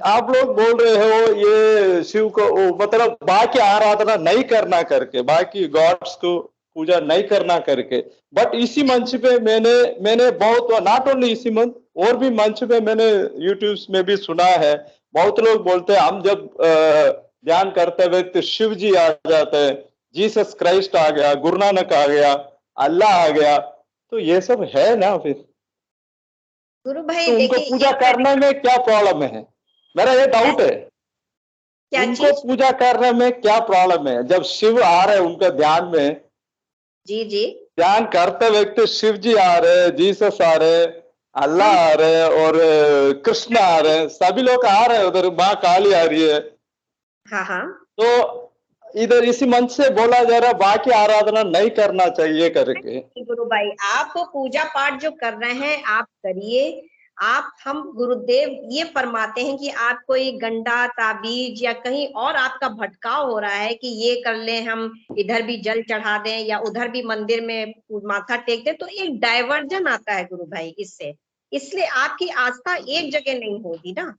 आप लोग बोल रहे हो ये शिव को मतलब बाकी आराधना नहीं करना करके, बाकी गॉड्स को पूजा नहीं करना करके, बट इसी मंच पे मैंने बहुत, नॉट ओनली इसी मंच, और भी मंच पे मैंने यूट्यूब में भी सुना है, बहुत लोग बोलते हैं हम जब ध्यान करते हुए तो शिव जी आ जाते हैं, जीसस क्राइस्ट आ गया, गुरु नानक आ गया, अल्लाह आ गया, तो ये सब है ना फिर गुरु भाई तो उनको पूजा करने में क्या प्रॉब्लम है? मेरा ये डाउट है, उनको पूजा करने में क्या प्रॉब्लम है? जब शिव आ रहे हैं उनके ध्यान में, जी ध्यान करते वक्त शिव जी आ रहे, जीसस आ रहे, अल्लाह आ रहे और कृष्ण आ रहे, सभी लोग आ रहे हैं, उधर माँ काली आ रही है। हाँ। तो इधर इसी मंच से बोला जा रहा है बाकी आराधना नहीं करना चाहिए करके। गुरु भाई आप पूजा पाठ जो कर रहे हैं आप करिए, हम गुरुदेव ये फरमाते हैं कि आप कोई गंडा ताबीज या कहीं और आपका भटकाव हो रहा है कि ये कर ले, हम इधर भी जल चढ़ा दें या उधर भी मंदिर में माथा टेक दें, तो एक डाइवर्जन आता है गुरु भाई इससे, इसलिए आपकी आस्था एक जगह नहीं होगी ना,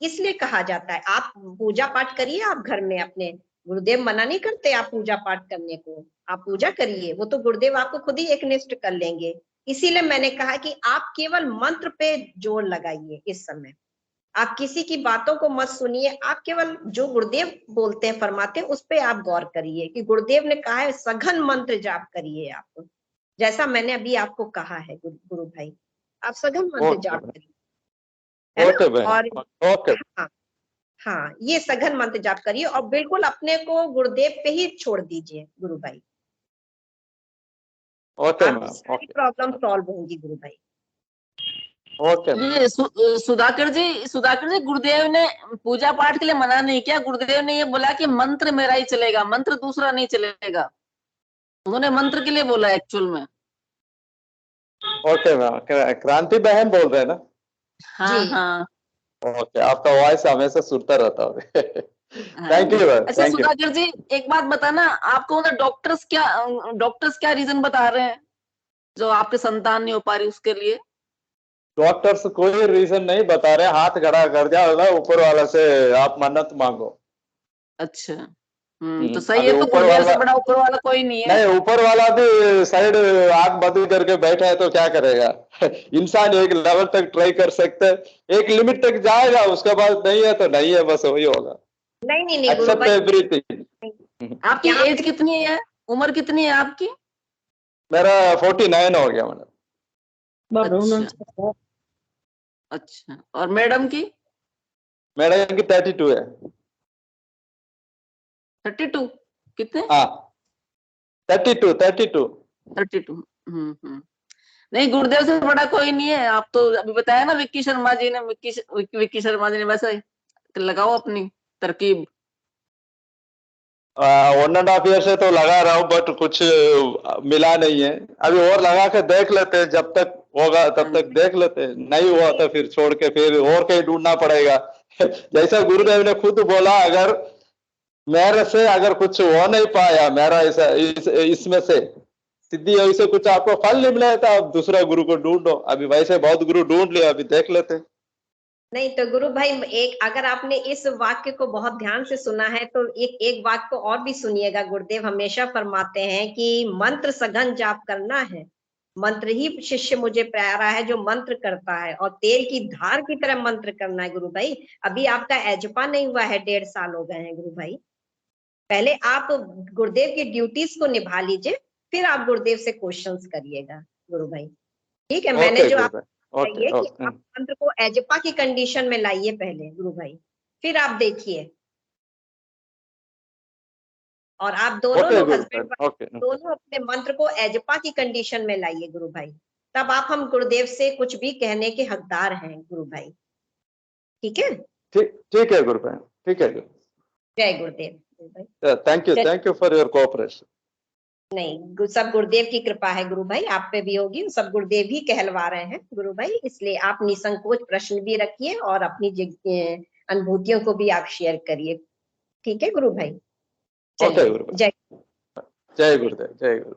इसलिए कहा जाता है आप पूजा पाठ करिए, आप घर में अपने, गुरुदेव मना नहीं करते आप पूजा पाठ करने को, आप पूजा करिए, वो तो गुरुदेव आपको खुद ही एकनिष्ठ कर लेंगे। इसीलिए मैंने कहा कि आप केवल मंत्र पे जोर लगाइए इस समय, आप किसी की बातों को मत सुनिए, आप केवल जो गुरुदेव बोलते हैं फरमाते हैं उस पे आप गौर करिए कि गुरुदेव ने कहा है सघन मंत्र जाप करिए, आप जैसा मैंने अभी आपको कहा है गुरु भाई, आप सघन मंत्र जाप करिए, और हाँ ये सघन मंत्र जाप करिए और बिल्कुल अपने को गुरुदेव पे ही छोड़ दीजिए गुरु भाई, सारी प्रॉब्लम सॉल्व होंगी गुरु भाई। ये सुधाकर जी गुरुदेव ने पूजा पाठ के लिए मना नहीं किया, गुरुदेव ने ये बोला कि मंत्र मेरा ही चलेगा, मंत्र दूसरा नहीं चलेगा, उन्होंने मंत्र के लिए बोला एक्चुअल में। ओके मैम, क्रांति बहन बोल रहे हैं ना? हाँ ओके, आपका वॉइस हमेशा सुनता रहता है। Thank you. अच्छा सुधाकर जी एक बात बताना, आपको डॉक्टर्स क्या रीजन बता रहे हैं जो आपके संतान नहीं हो पा रही उसके लिए? डॉक्टर्स कोई रीजन नहीं बता रहे, हाथ खड़ा कर दिया ऊपर वाला से आप मन्नत मांगो। अच्छा तो सही है, तो गुरुदेव से बड़ा ऊपर वाला कोई नहीं है। नहीं, ऊपर वाला भी साइड आंख बंद करके बैठा है तो क्या करेगा? इंसान एक लेवल तक ट्राई कर सकता है, एक लिमिट तक जाएगा, उसके बाद नहीं है तो नहीं है, बस वही होगा। नहीं एक्सेप्ट एवरीथिंग। आपकी एज कितनी है, उम्र कितनी है आपकी? मेरा 49 हो गया मैडम। अच्छा और मैडम की? मैडम की 32 है। 32 कितने? हाँ 32। 32। नहीं, गुरुदेव से बड़ा कोई नहीं है। आप तो अभी बताया ना विक्की शर्मा जी ने, विक्की शर्मा जी ने, वैसे लगाओ अपनी तरकीब। 1.5 ईयर से तो लगा रहा हूँ, बट कुछ मिला नहीं है। अभी और लगा के देख लेते हैं, जब तक होगा तब तक देख लेते हैं, नहीं हुआ तो फिर छोड़ के फिर और कहीं ढूंढना पड़ेगा। जैसा गुरुदेव ने खुद बोला, अगर मेरे से अगर कुछ हो नहीं पाया, मेरा इसमें से सिद्धि वैसे कुछ आपको फल नहीं मिला था, आप दूसरा गुरु को ढूंढो। अभी वैसे बहुत गुरु ढूंढ लिया, अभी देख लेते हैं। नहीं तो गुरु भाई, एक अगर आपने इस वाक्य को बहुत ध्यान से सुना है तो एक वाक्य को और भी सुनिएगा। गुरुदेव हमेशा फरमाते हैं कि मंत्र सघन जाप करना है, मंत्र ही शिष्य मुझे प्यारा है जो मंत्र करता है, और तेल की धार की तरह मंत्र करना है। गुरु भाई अभी आपका एजपा नहीं हुआ है, 1.5 साल हो गए हैं गुरु भाई। पहले आप गुरुदेव की ड्यूटीज को निभा लीजिए, फिर आप गुरुदेव से क्वेश्चंस करिएगा गुरु भाई। ठीक है, मैंने जो आप चाहिए कि आप मंत्र को एजपा की कंडीशन में लाइए पहले गुरु भाई, फिर आप देखिए। और आप दोनों लोग हस्बैंड वाइफ दोनों अपने मंत्र को एजपा की कंडीशन में लाइए गुरु भाई, तब आप हम गुरुदेव से कुछ भी कहने के हकदार हैं गुरु भाई। ठीक है, ठीक है गुरु भाई, ठीक है। जय गुरुदेव। Thank you for your cooperation. नहीं, सब गुरुदेव की कृपा है गुरु भाई, आप पे भी होगी, सब गुरुदेव ही कहलवा रहे हैं गुरु भाई। इसलिए आप निसंकोच प्रश्न भी रखिए और अपनी अनुभूतियों को भी आप शेयर करिए। ठीक है गुरु भाई, चलिए जय गुरुदेव, जय गुरु।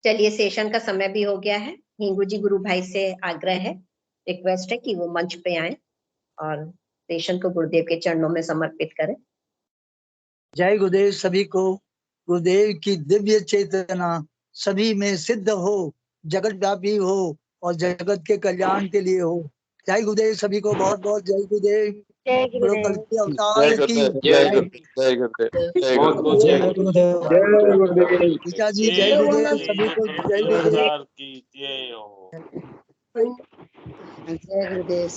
चलिए, सेशन का समय भी हो गया है। हिंगू जी गुरु भाई से आग्रह है, रिक्वेस्ट है कि वो मंच पे आए और सेशन को गुरुदेव के चरणों में समर्पित करें। जय गुरुदेव सभी को। गुरुदेव की दिव्य चेतना सभी में सिद्ध हो, जगत व्यापी हो और जगत के कल्याण के लिए हो। जय गुरुदेव सभी को, बहुत बहुत जय गुरुदेव। जय गुरुदेव की अवतार की जय गुरुदेव। पिता जी जय गुरुदेव सभी को, जय गुरुदेव। की जय हो। जय गुरुदेव।